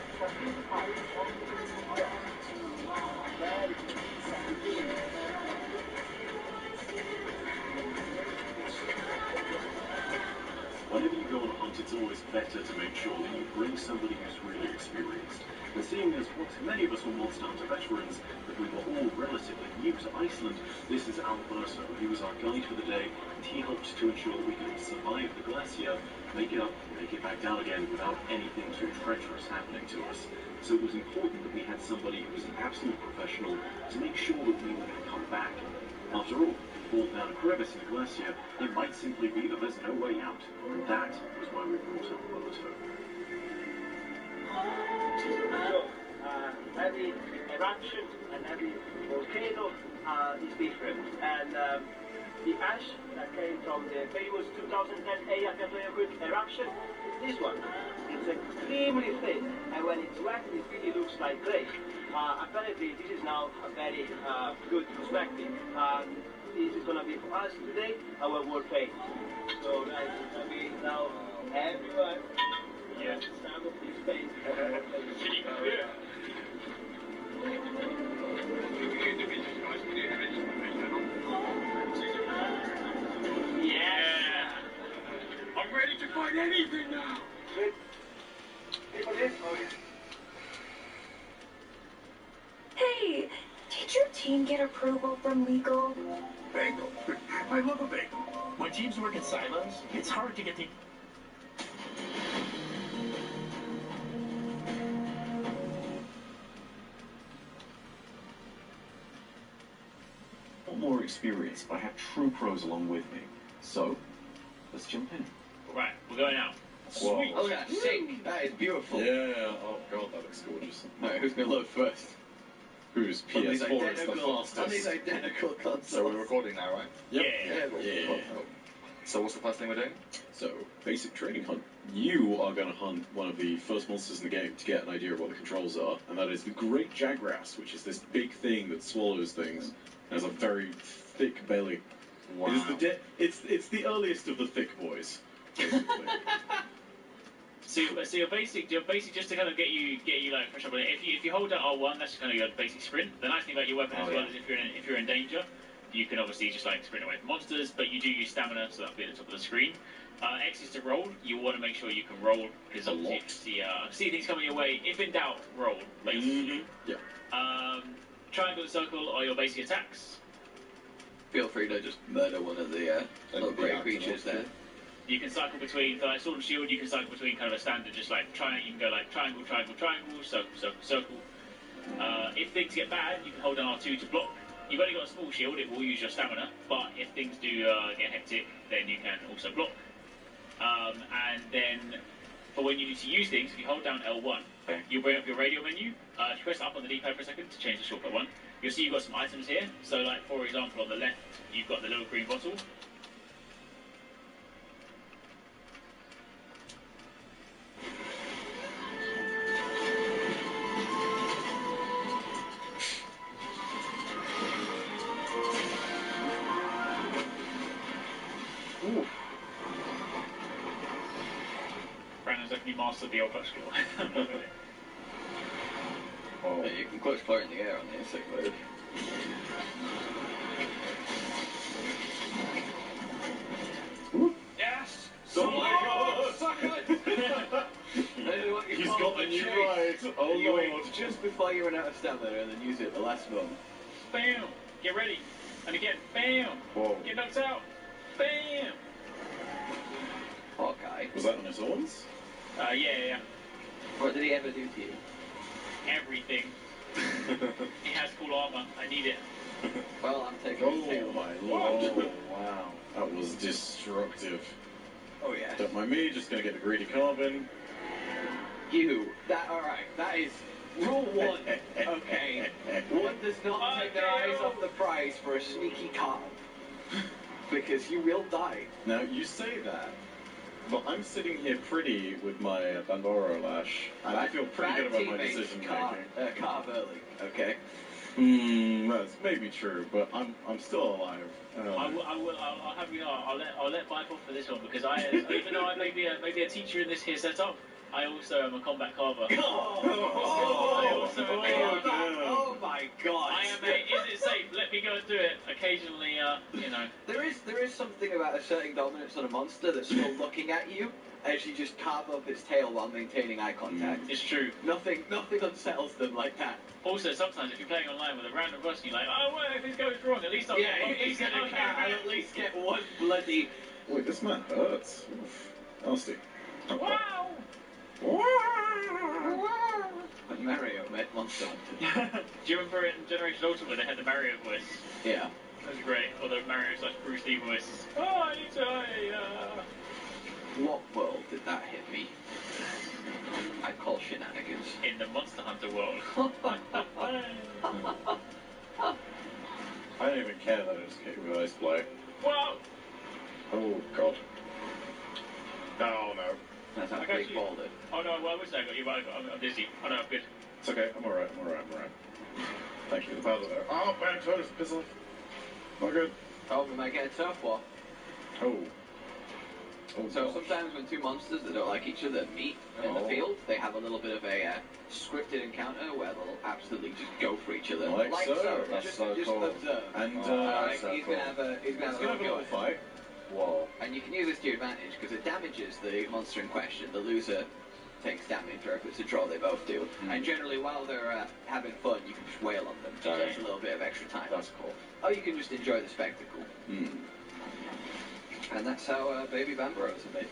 Whenever you go on a hunt, it's always better to make sure that you bring somebody who's really experienced. And seeing as what many of us were Monster Hunter veterans, that we were all relatively new to Iceland, this is Alberto. He was our guide for the day, and he helped to ensure that we could survive the glacier, make it up, make it back down again without anything too treacherous happening to us. So it was important that we had somebody who was an absolute professional to make sure that we were going to come back. After all, fall down a crevice in the glacier, it might simply be that there's no way out. And that was why we brought up Alberto. So, every eruption and every volcano is different. And the ash that came from the famous 2010 Eyjafjallajökull eruption is this one. It's extremely thin, and when it's wet, it really looks like clay. Apparently, this is now a very good perspective. This is going to be for us today our world fame. So, guys, it's going to be now everyone. Yes, some of these things. Yeah! I'm ready to fight anything now! Hey, did your team get approval from legal? Bagel. I love a bagel. When teams work in silos, it's hard to get the... More experience, but I have true pros along with me. So, let's jump in. Right, we're going out. Whoa. Sweet. Oh, that's sick. That is beautiful. Yeah, oh god, that looks gorgeous. Alright, who's going to load first? Who's On these PS4 is the identical- On these fastest. identical consoles. So we're recording now, right? Yep. Yeah. So what's the first thing we're doing? So, basic training hunt. You are going to hunt one of the first monsters in the game to get an idea of what the controls are, and that is the Great Jagras, which is this big thing that swallows things, and has a very thick belly. Wow. It's the earliest of the thick boys, basically. So your basic just to kind of get you like fresh up on it. If you hold down R1, that's kind of your basic sprint. The nice thing about your weapon as well is if you're in danger, you can obviously just like sprint away from monsters, but you do use stamina, so that'll be at the top of the screen. X is to roll. You want to make sure you can roll because obviously see things coming your way. If in doubt, roll. Basically. Yeah. Triangle and circle are your basic attacks. Feel free to just murder one of the little grey creatures there. You can cycle between, like sword and shield, you can cycle between kind of a standard, just like triangle, you can go like triangle, triangle, triangle, circle, circle, circle. If things get bad, you can hold down R2 to block. You've only got a small shield, it will use your stamina, but if things do get hectic, then you can also block. And then, for when you need to use things, if you hold down L1, you'll bring up your radio menu. If you press up on the D-pad for a second to change the shortcut one, you'll see you've got some items here. So, like, for example, on the left, you've got the little green bottle. Brandon's definitely mastered the old clutch claw. Oh. Yeah, you can clutch claw in the air on the insect mode. Yes! Oh my god! Suck it! He's got a new ride! Oh you lord! wait just before you run out of stamina and then use it at the last moment. Bam! Get ready. And again, bam! Whoa. Get knocked out. Bam! Hawkeye. Was that on his horns? Yeah. What did he ever do to you? Everything. He has full armor. I need it. Well, I'm taking his tail. Oh my lord! Oh wow! That was destructive. Oh yeah. Don't mind me, just gonna get the greedy carbon. Alright, that is rule one. Okay. One does not take their eyes off the prize for a sneaky carb. Because you will die. Now, you say that, but I'm sitting here pretty with my Bandoro lash, and I feel pretty good about my decision making. Carb early, okay? That's maybe true, but I'm still alive. I'll have you know, I'll let Vibe off for this one because even though I may be a teacher in this here setup, I also am a combat carver. Oh my god! I am a. Is it safe? Let me go and do it. Occasionally, you know. There is something about asserting dominance on a monster that's still looking at you as you just carve up its tail while maintaining eye contact. It's true. Nothing unsettles them like that. Also, sometimes if you're playing online with a random person, you're like, oh, well, if this goes wrong, at least I'll at least get one bloody. Wait, this man hurts. Oof. Nasty. Wow! When Mario met Monster Hunter. Do you remember in Generation Ultimate they had the Mario voice? Yeah. That was great. Or the Mario/Bruce Lee voice. Oh, I need to. What world did that hit me? I call shenanigans. In the Monster Hunter world. I don't even care that I just hit you with ice play. Wow! Oh god. Oh no. That's how I got big you. balled it. Oh no, well, I wish I got you, but I'm busy. Oh no, I'm good. It's okay, I'm alright. Thank you for the powder there. Oh, bad photos, piss off. Not good. Oh, we might get a turf war. Oh. So sometimes when two monsters that don't like each other meet in the field, they have a little bit of a scripted encounter where they'll absolutely just go for each other. Like so. That's Just so cool. observe. And he's gonna have a little fight. Whoa. And you can use this to your advantage because it damages the monster in question. The loser takes damage, or if it's a draw, they both do. And generally, while they're having fun, you can just wail on them. So that's a little bit of extra time. That's cool. Or you can just enjoy the spectacle. And that's how baby Bambaros are made.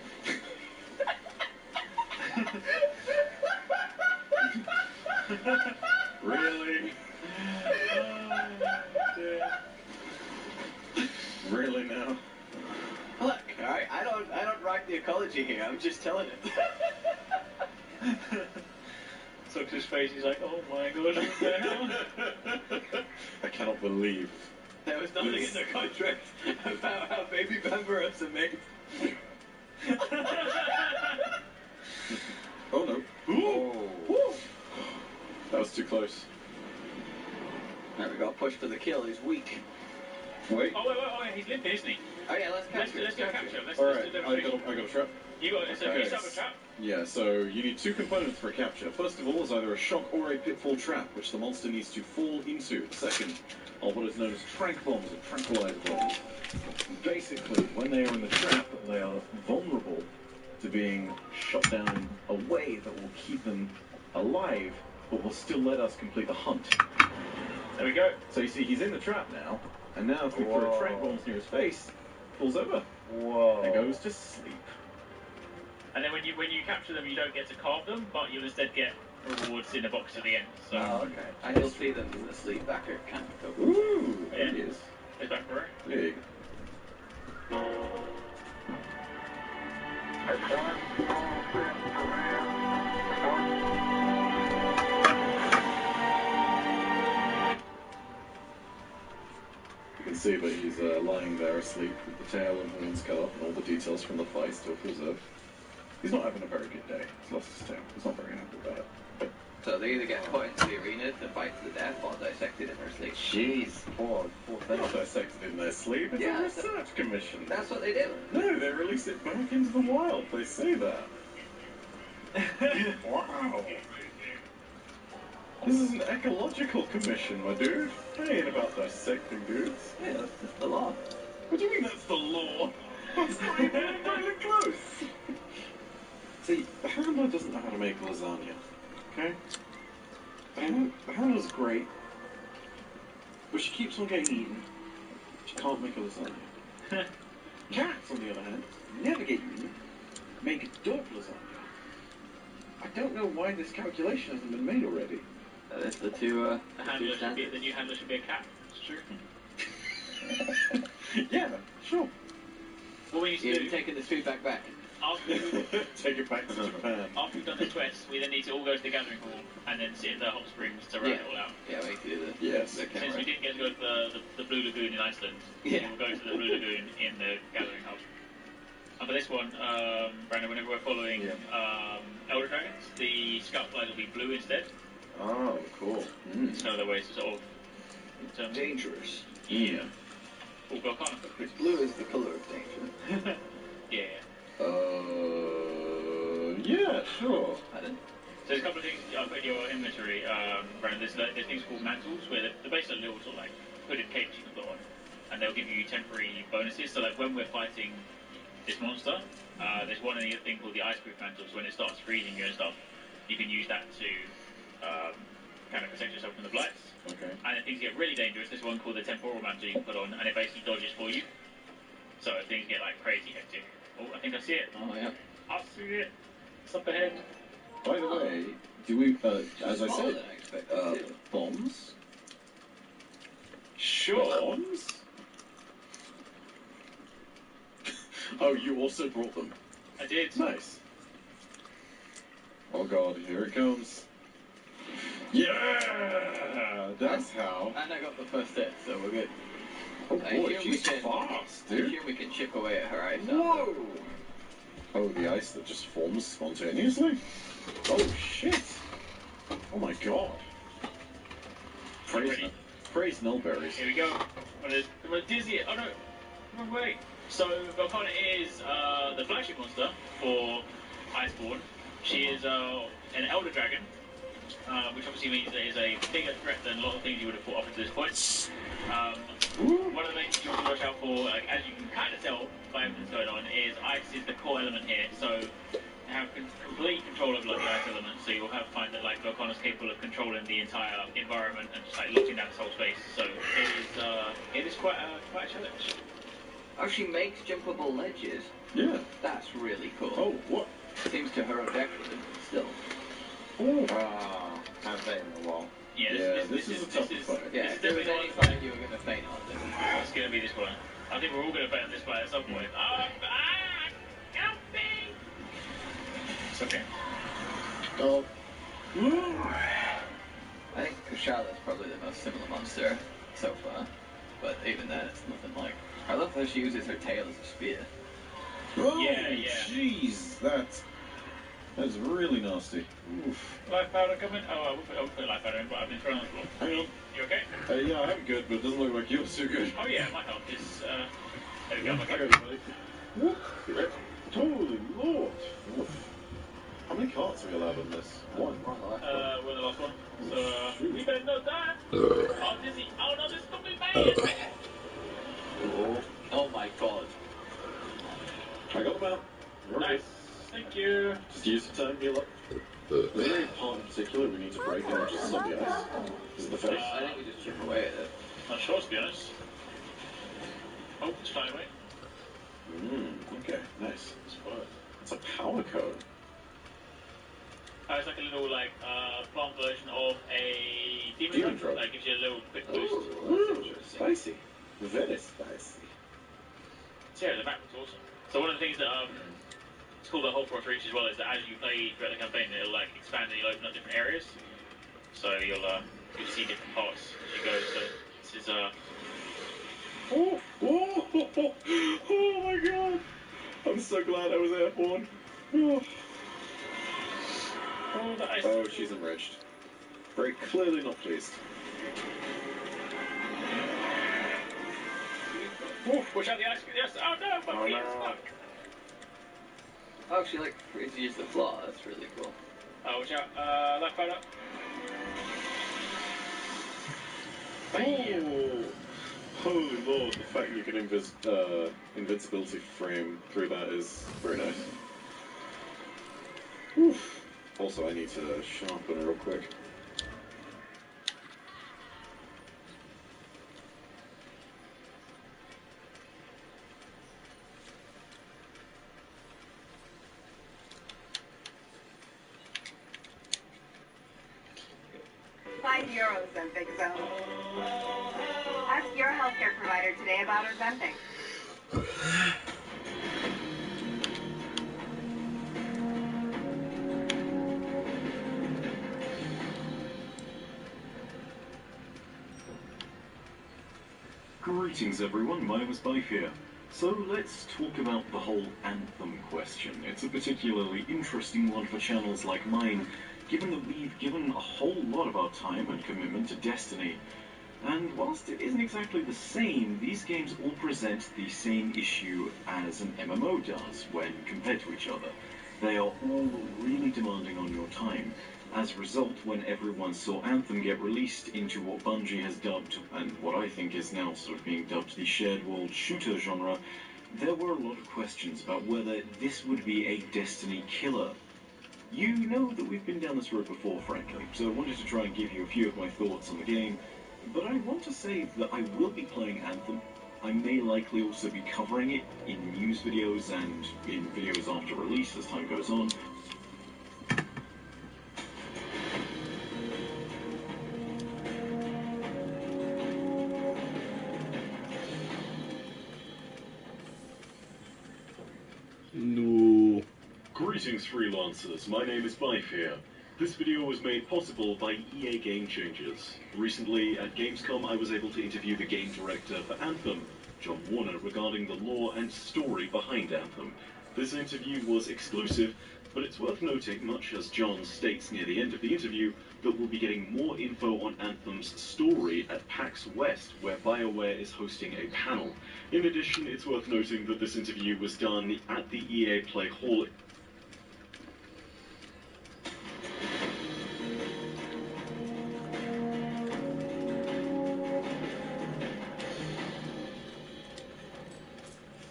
Really? Really now? Look, alright, I don't write the ecology here, I'm just telling it. Looks his face, he's like, oh my god, what the hell? I cannot believe. There was nothing in the contract about how baby Bambaros are made. Oh no. Oh. That was too close. There we go, push for the kill, he's weak. Wait. Oh, wait, he's limping, isn't he? Oh yeah, let's capture him. Let's do a capture. Let's Alright, do a I demonstration. got a trap. You got it, so can you set up a trap? Yeah, so you need two components for a capture. First of all is either a shock or a pitfall trap, which the monster needs to fall into. Second are what is known as trank bombs or tranquilizer bombs. Basically, when they are in the trap, they are vulnerable to being shot down in a way that will keep them alive, but will still let us complete the hunt. There we go. So you see, he's in the trap now, and now if we throw trank bombs near his face, falls over. Whoa. And goes to sleep. And then when you capture them, you don't get to carve them, but you'll instead get rewards in the box at the end. So. Oh, okay. And you'll see them asleep back at Camp Cook. Ooh, there Yeah. he is. It's back for it. There you go. You can see that he's lying there asleep with the tail and horns cut off and all the details from the fight still preserved. He's not having a very good day. He's lost his tail. He's not very happy about it. So they either get put into the arena to fight to the death or dissected in their sleep. Jeez, poor thing. Not dissected in their sleep. It's Yeah, a research commission. That's what they do. No, they release it back into the wild. They say that. Wow. This is an ecological commission, my dude. I ain't about dissecting dudes. Yeah, that's just the law. What do you mean that's the law? That's not even really close. See, the handler doesn't know how to make lasagna. Okay? The handler's great, but she keeps on getting eaten. She can't make a lasagna. Cats, on the other hand, never get eaten, make a dog lasagna. I don't know why this calculation hasn't been made already. That's the two, The new handler should be a cat. It's true. Yeah, sure. What we need to You're do, taking this feedback back. after Take it back to Japan. after we've done the quest, we then need to all go to the gathering hall and then sit in the hot springs to round it all out. Yeah, we can do the Yes. the Since camera. we didn't get to go to the Blue Lagoon in Iceland, Yeah. we'll go to the Blue Lagoon in the gathering hall. And for this one, Brandon, whenever we're following Elder Dragons, the scout flies will be blue instead. Oh, cool. It's kind of the way to sort of Dangerous. Yeah. Or Belcana. Because blue is the colour of danger. Yeah. Yeah, sure. Pardon? So there's a couple of things I've put in your inventory, Brandon. There's things called mantles, where they're basically little sort of like hooded capes you can put on, and they'll give you temporary bonuses. So like when we're fighting this monster, there's one thing called the iceproof mantle. So when it starts freezing you and stuff, you can use that to kind of protect yourself from the blights. Okay. And if things get really dangerous, there's one called the temporal mantle you can put on, and it basically dodges for you. So if things get like crazy hectic. Oh, I think I see it. Oh, yeah. I see it. It's up ahead. By the way, do we, as I Smaller said, than I expected to. bombs? Sure. Bombs? Oh, you also brought them. I did. Nice. Oh god, here it comes. Yeah! That's how. And I got the first hit, so we're good. Oh I boy, assume she's we can, fast, I dude. assume we can chip away at her ice. Whoa! Oh, the ice that just forms spontaneously? Oh shit! Oh my god. Praise Nullberries. Here we go. I'm gonna dizzy it. Oh no, wrong way. So Belcana is the flagship monster for Iceborne. She is an Elder Dragon, which obviously means that it is a bigger threat than a lot of things you would have fought up until this point. One of the main things you want to watch out for, like, as you can kind of tell by everything that's going on, is ice is the core element here. So have complete control over like the ice element. So you'll find that like Belcana's capable of controlling the entire environment and just like locking down this whole space. So it is quite a challenge. Oh, she makes jumpable ledges. Yeah. That's really cool. Oh, what? Seems to her objective, still. Oh. Can't say in a while. Yeah, this is a tough fight. Yeah, This is if there was definitely any one. fight you were going to faint on, then It's going to be this one. I think we're all going to fail this fight at some point. Help me! It's okay. Oh. I think Kushala is probably the most similar monster so far. But even then, it's nothing like. I love how she uses her tail as a spear. Oh, Yeah. jeez, that's really nasty. Oof. Life powder coming? Oh, I will put life powder in, but I've been thrown on the floor. Hang on. You okay? Yeah, I'm good, but it doesn't look like you're so good. Oh yeah, my health is, there we go, I okay. got it, buddy. Holy lord! Oof. How many carts are we allowed in this? One. We're the last one. So, we better not die! Oh, dizzy! Oh no, this stupid man! Oh my god. I got them out. You're Nice. good. Thank you. Just use the time, heal up. Is there any part in particular we need to break and just on the ice? Is it the face? I think we just chip away at it. Not sure, to be honest. Oh, it's flying away. Okay, nice. It's a power code. It's like a little plant version of a demon drop. That gives you a little quick boost. Spicy. Very spicy. So yeah, the map looks awesome. So one of the things that it's called the Whole Forest Reach as well is that as you play throughout the campaign, it'll expand and you'll open up different areas. So you'll see different parts as you go. So this is Oh my god! I'm so glad I was airborne. Oh, she's enraged. Very clearly not pleased. Watch out the ice cream. Yes. Oh no, my feet are stuck. Oh, she free to use the flaw. That's really cool. Oh, watch out. Left photo. Oh lord, the fact you can invincibility frame through that is very nice. Oof. Also, I need to sharpen real quick. €5 Ozempic zone. Ask your healthcare provider today about Ozempic. Greetings everyone, my name is Bife here. So let's talk about the whole Anthem question. It's a particularly interesting one for channels like mine, given that we've given a whole lot of our time and commitment to Destiny. And whilst it isn't exactly the same, these games all present the same issue as an MMO does when compared to each other. They are all really demanding on your time. As a result, when everyone saw Anthem get released into what Bungie has dubbed, and what I think is now sort of being dubbed the shared world shooter genre, there were a lot of questions about whether this would be a Destiny killer. You know that we've been down this road before, frankly, so I wanted to try and give you a few of my thoughts on the game, but I want to say that I will be playing Anthem. I may likely also be covering it in news videos and in videos after release as time goes on. No. Greetings freelancers, my name is Bife here. This video was made possible by EA Game Changers. Recently at Gamescom I was able to interview the game director for Anthem, John Warner, regarding the lore and story behind Anthem. This interview was exclusive, but it's worth noting, much as John states near the end of the interview, that we'll be getting more info on Anthem's story at PAX West, where BioWare is hosting a panel. In addition, it's worth noting that this interview was done at the EA Play Hall.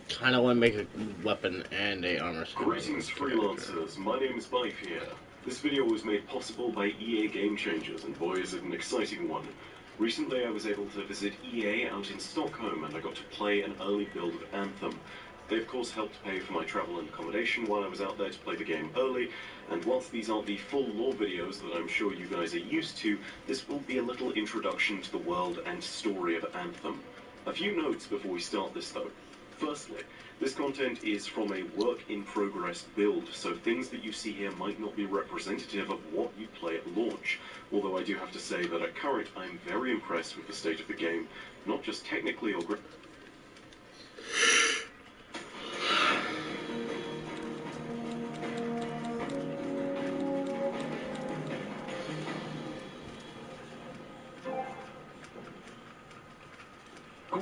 Kind of want to make a weapon and a armor. Greetings freelancers, my name is Bife here. This video was made possible by EA Game Changers, and boy is it an exciting one. Recently I was able to visit EA out in Stockholm and I got to play an early build of Anthem. They of course helped pay for my travel and accommodation while I was out there to play the game early, and whilst these aren't the full lore videos that I'm sure you guys are used to, this will be a little introduction to the world and story of Anthem. A few notes before we start this though. Firstly, this content is from a work-in-progress build, so things that you see here might not be representative of what you play at launch, although I do have to say that at current I'm very impressed with the state of the game, not just technically or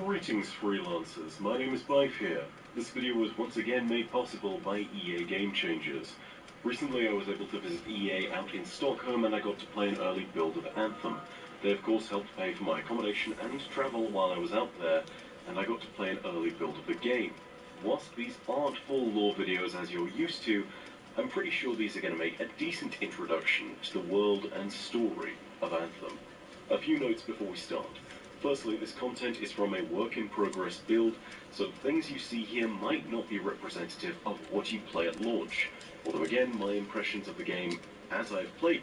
Greetings freelancers, my name is Bife here. This video was once again made possible by EA Game Changers. Recently I was able to visit EA out in Stockholm and I got to play an early build of Anthem. They of course helped pay for my accommodation and travel while I was out there, and I got to play an early build of the game. Whilst these aren't full lore videos as you're used to, I'm pretty sure these are going to make a decent introduction to the world and story of Anthem. A few notes before we start. Firstly, this content is from a work-in-progress build, so things you see here might not be representative of what you play at launch. Although again, my impressions of the game as I've played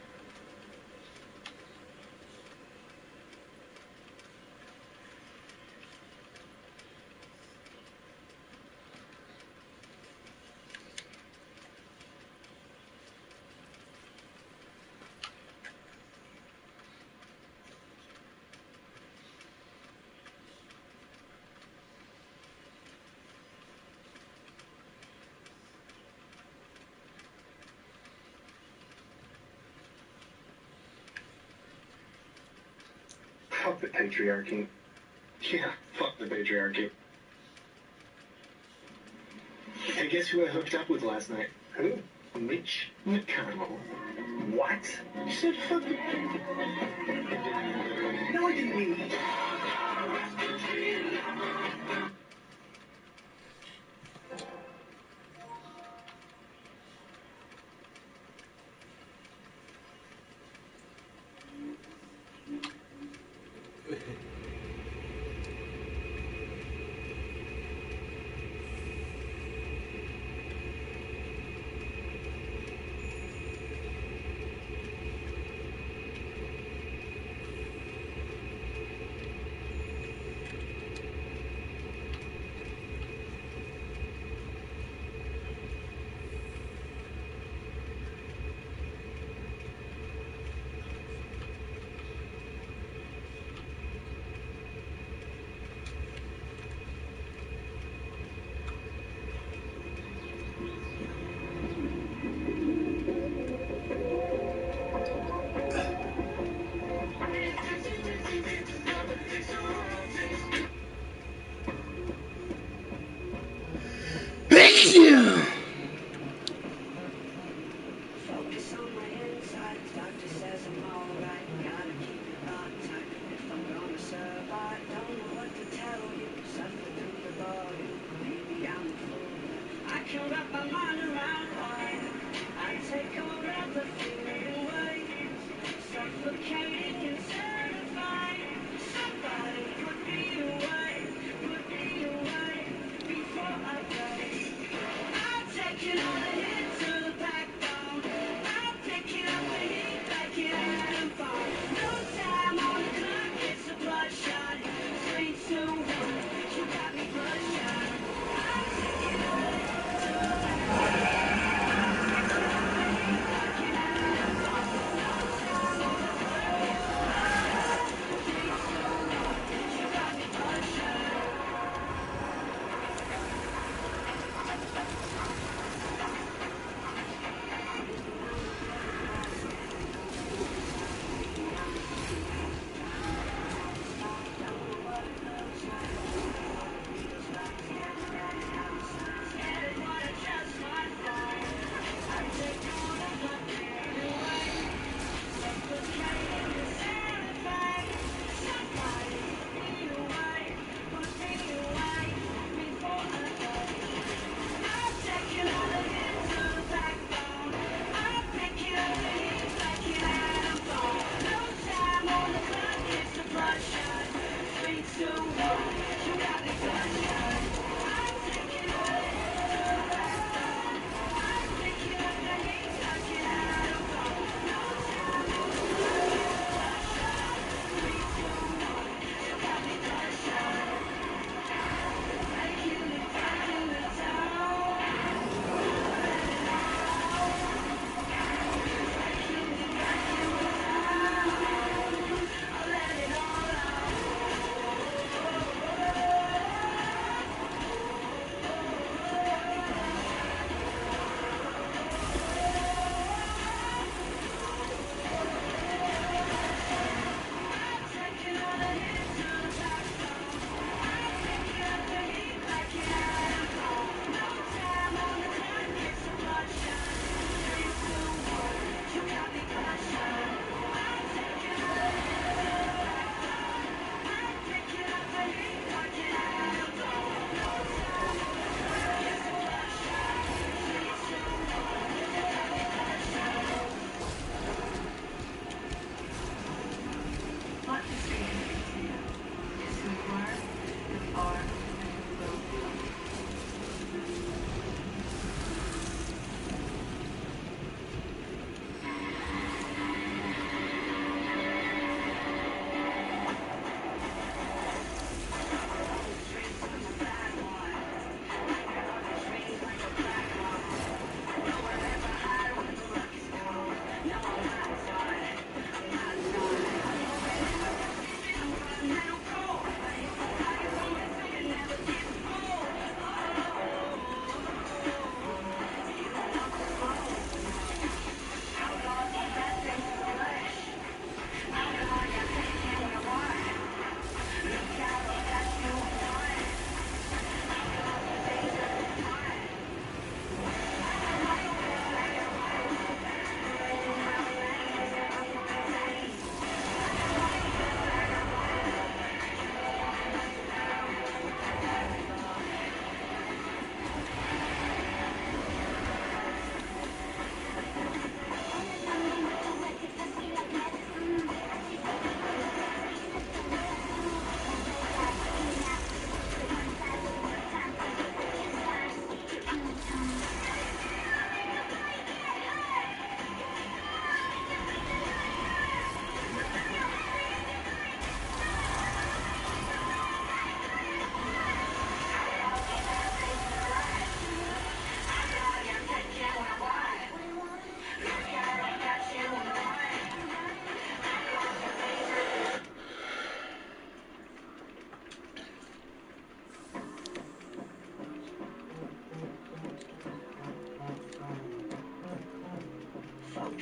Fuck the patriarchy. Yeah, fuck the patriarchy. Hey, guess who I hooked up with last night? Who? Mitch McConnell. What? You said fuck the... No, I didn't mean that.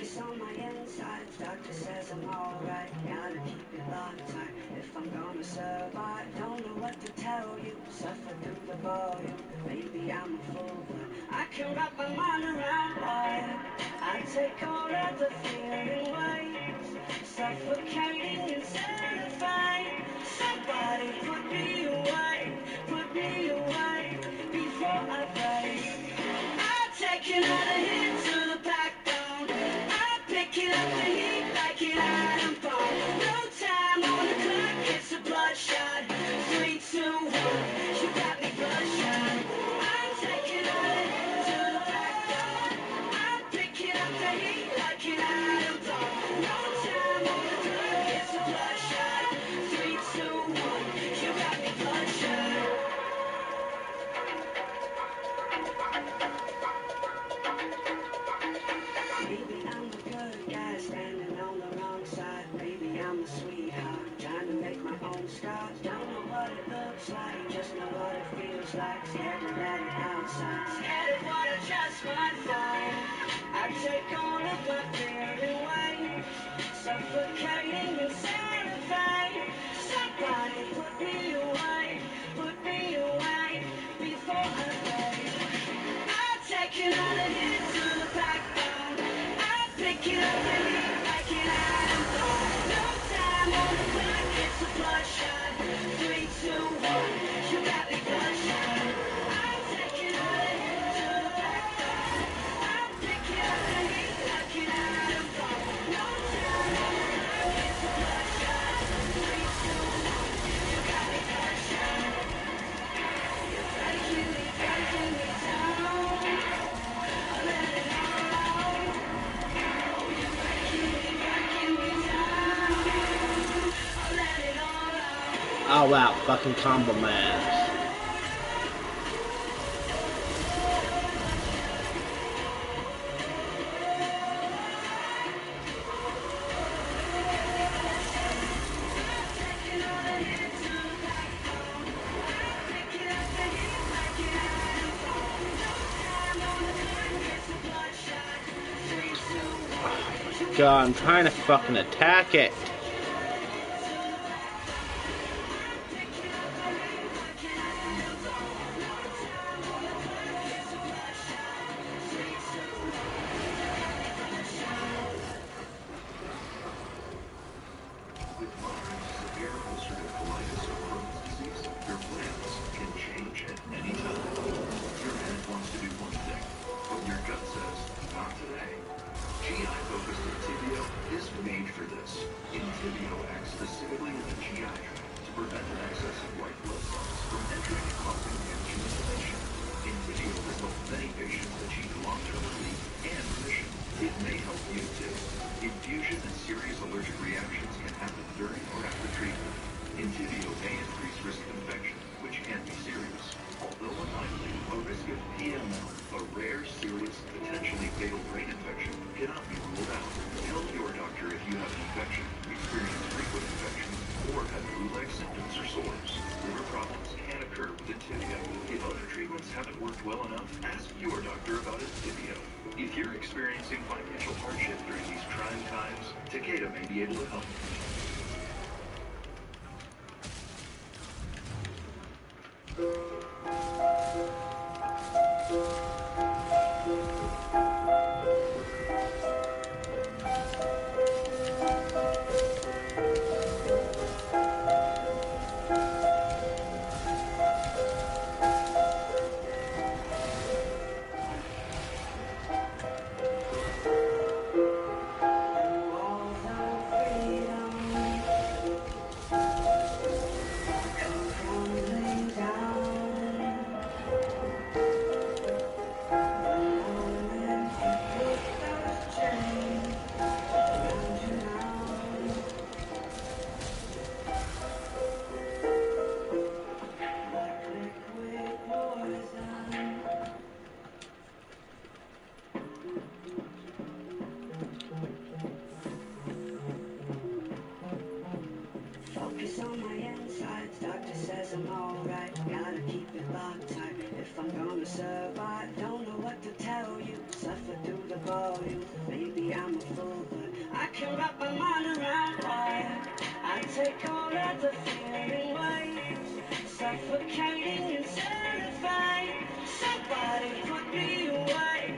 Ice on my insides, doctor says I'm alright. Gotta keep it locked tight if I'm gonna survive. Don't know what to tell you, suffer through the volume. Maybe I'm a fool, but I can wrap my mind around why I take all of the feeling waves, suffocating and certified. Somebody put me away before I break. I'm taking all the hit to the backbone. I'm picking up the heat like an atom bomb. No time on the clock, it's a bloodshot. 3, 2, 1, you got me bloodshot. I'm taking all the hit to the backbone. I'm picking up the heat like an atom bomb. No time on the clock, it's a bloodshot. 3, 2, 1, you got me bloodshot. Maybe I'm the good guy standing on the wrong side. Maybe I'm the sweetheart trying to make my own scars. Don't know what it looks like, just know what it feels like. Scared to let it outside, scared of what I just might find. I take all of my fear away, suffocating and terrified. Somebody put me away before I break. I'm taking all the hit to the backbone. I'm picking up the heat like an atom bomb. No time on the clock, it's a bloodshot. 3, 2, 1, you got me bloodshot. I'm taking all the hit to the backbone. I'm picking up the heat like an atom bomb. No time on the clock, it's a bloodshot. 3, 2, 1, you got me bloodshot. You're breaking me down. Oh wow, fucking combo man. God, I'm trying to fucking attack it. Takeda may be able to help. wrap my mind around why I take all of the feeling away, suffocating and certified. Somebody put me away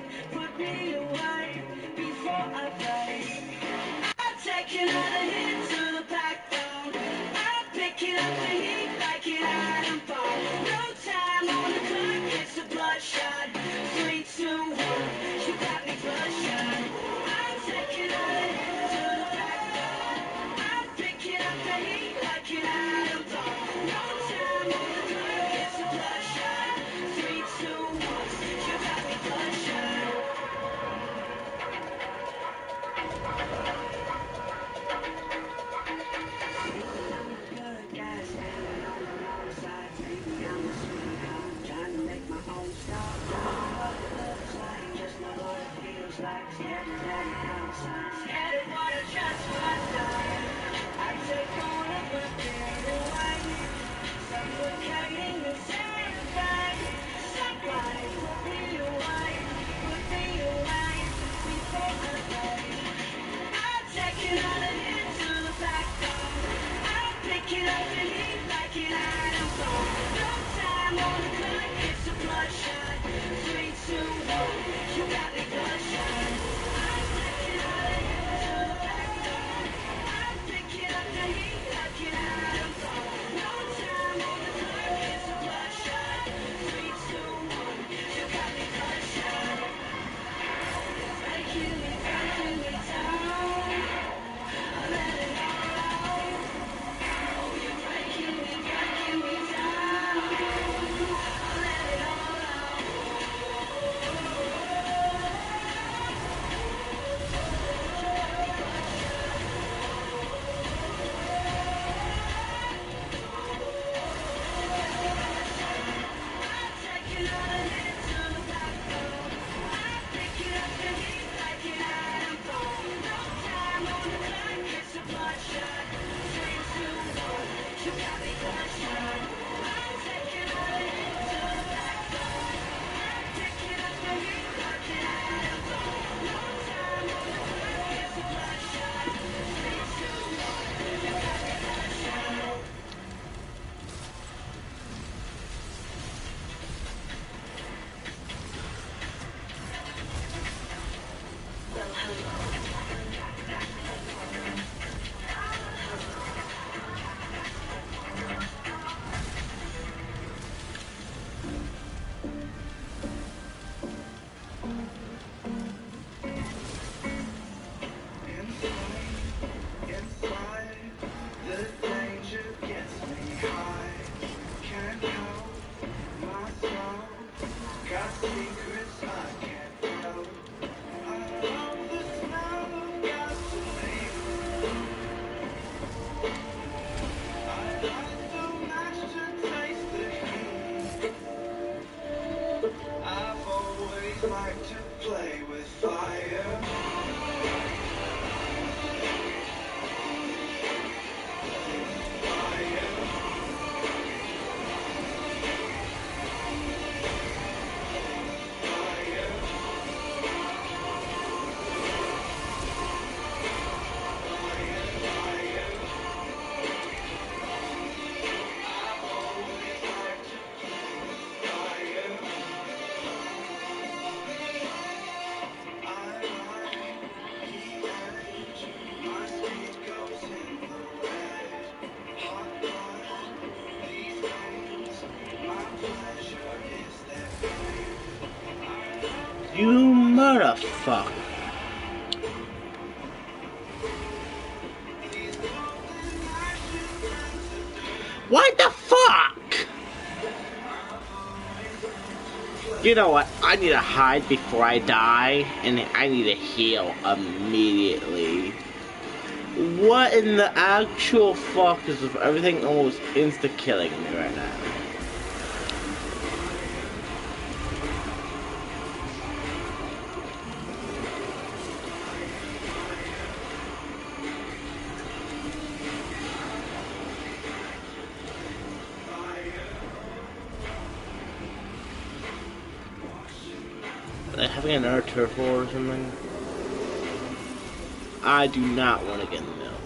before I play. I'm taking all the hits to the backbone. I'm picking up the heat like an atom bomb. No time on the clock, it's a bloodshot. 3, 2, 1, you got me bloodshot. I'm taking all the hits to the backbone. I'm picking up the heat like an atom bomb. No time on the clock, it's a bloodshot. 3, 2, 1, you got me bloodshot. Taking all the hits to the backbone. I'm picking up the heat like an atom bomb. No time on the clock, it's a bloodshot. 3, 2, 1, you got me bloodshot. I'm taking all the hits to the backbone. I'm picking up the heat like an atom bomb. No time on the clock, it's a bloodshot. 3, 2, 1, you got me bloodshot. Breaking me down. You motherfucker. What the fuck? You know what? I need to hide before I die, and I need to heal immediately. What in the actual fuck is everything almost insta-killing me right now? Are they having another turf war or something? I do not want to get in the middle.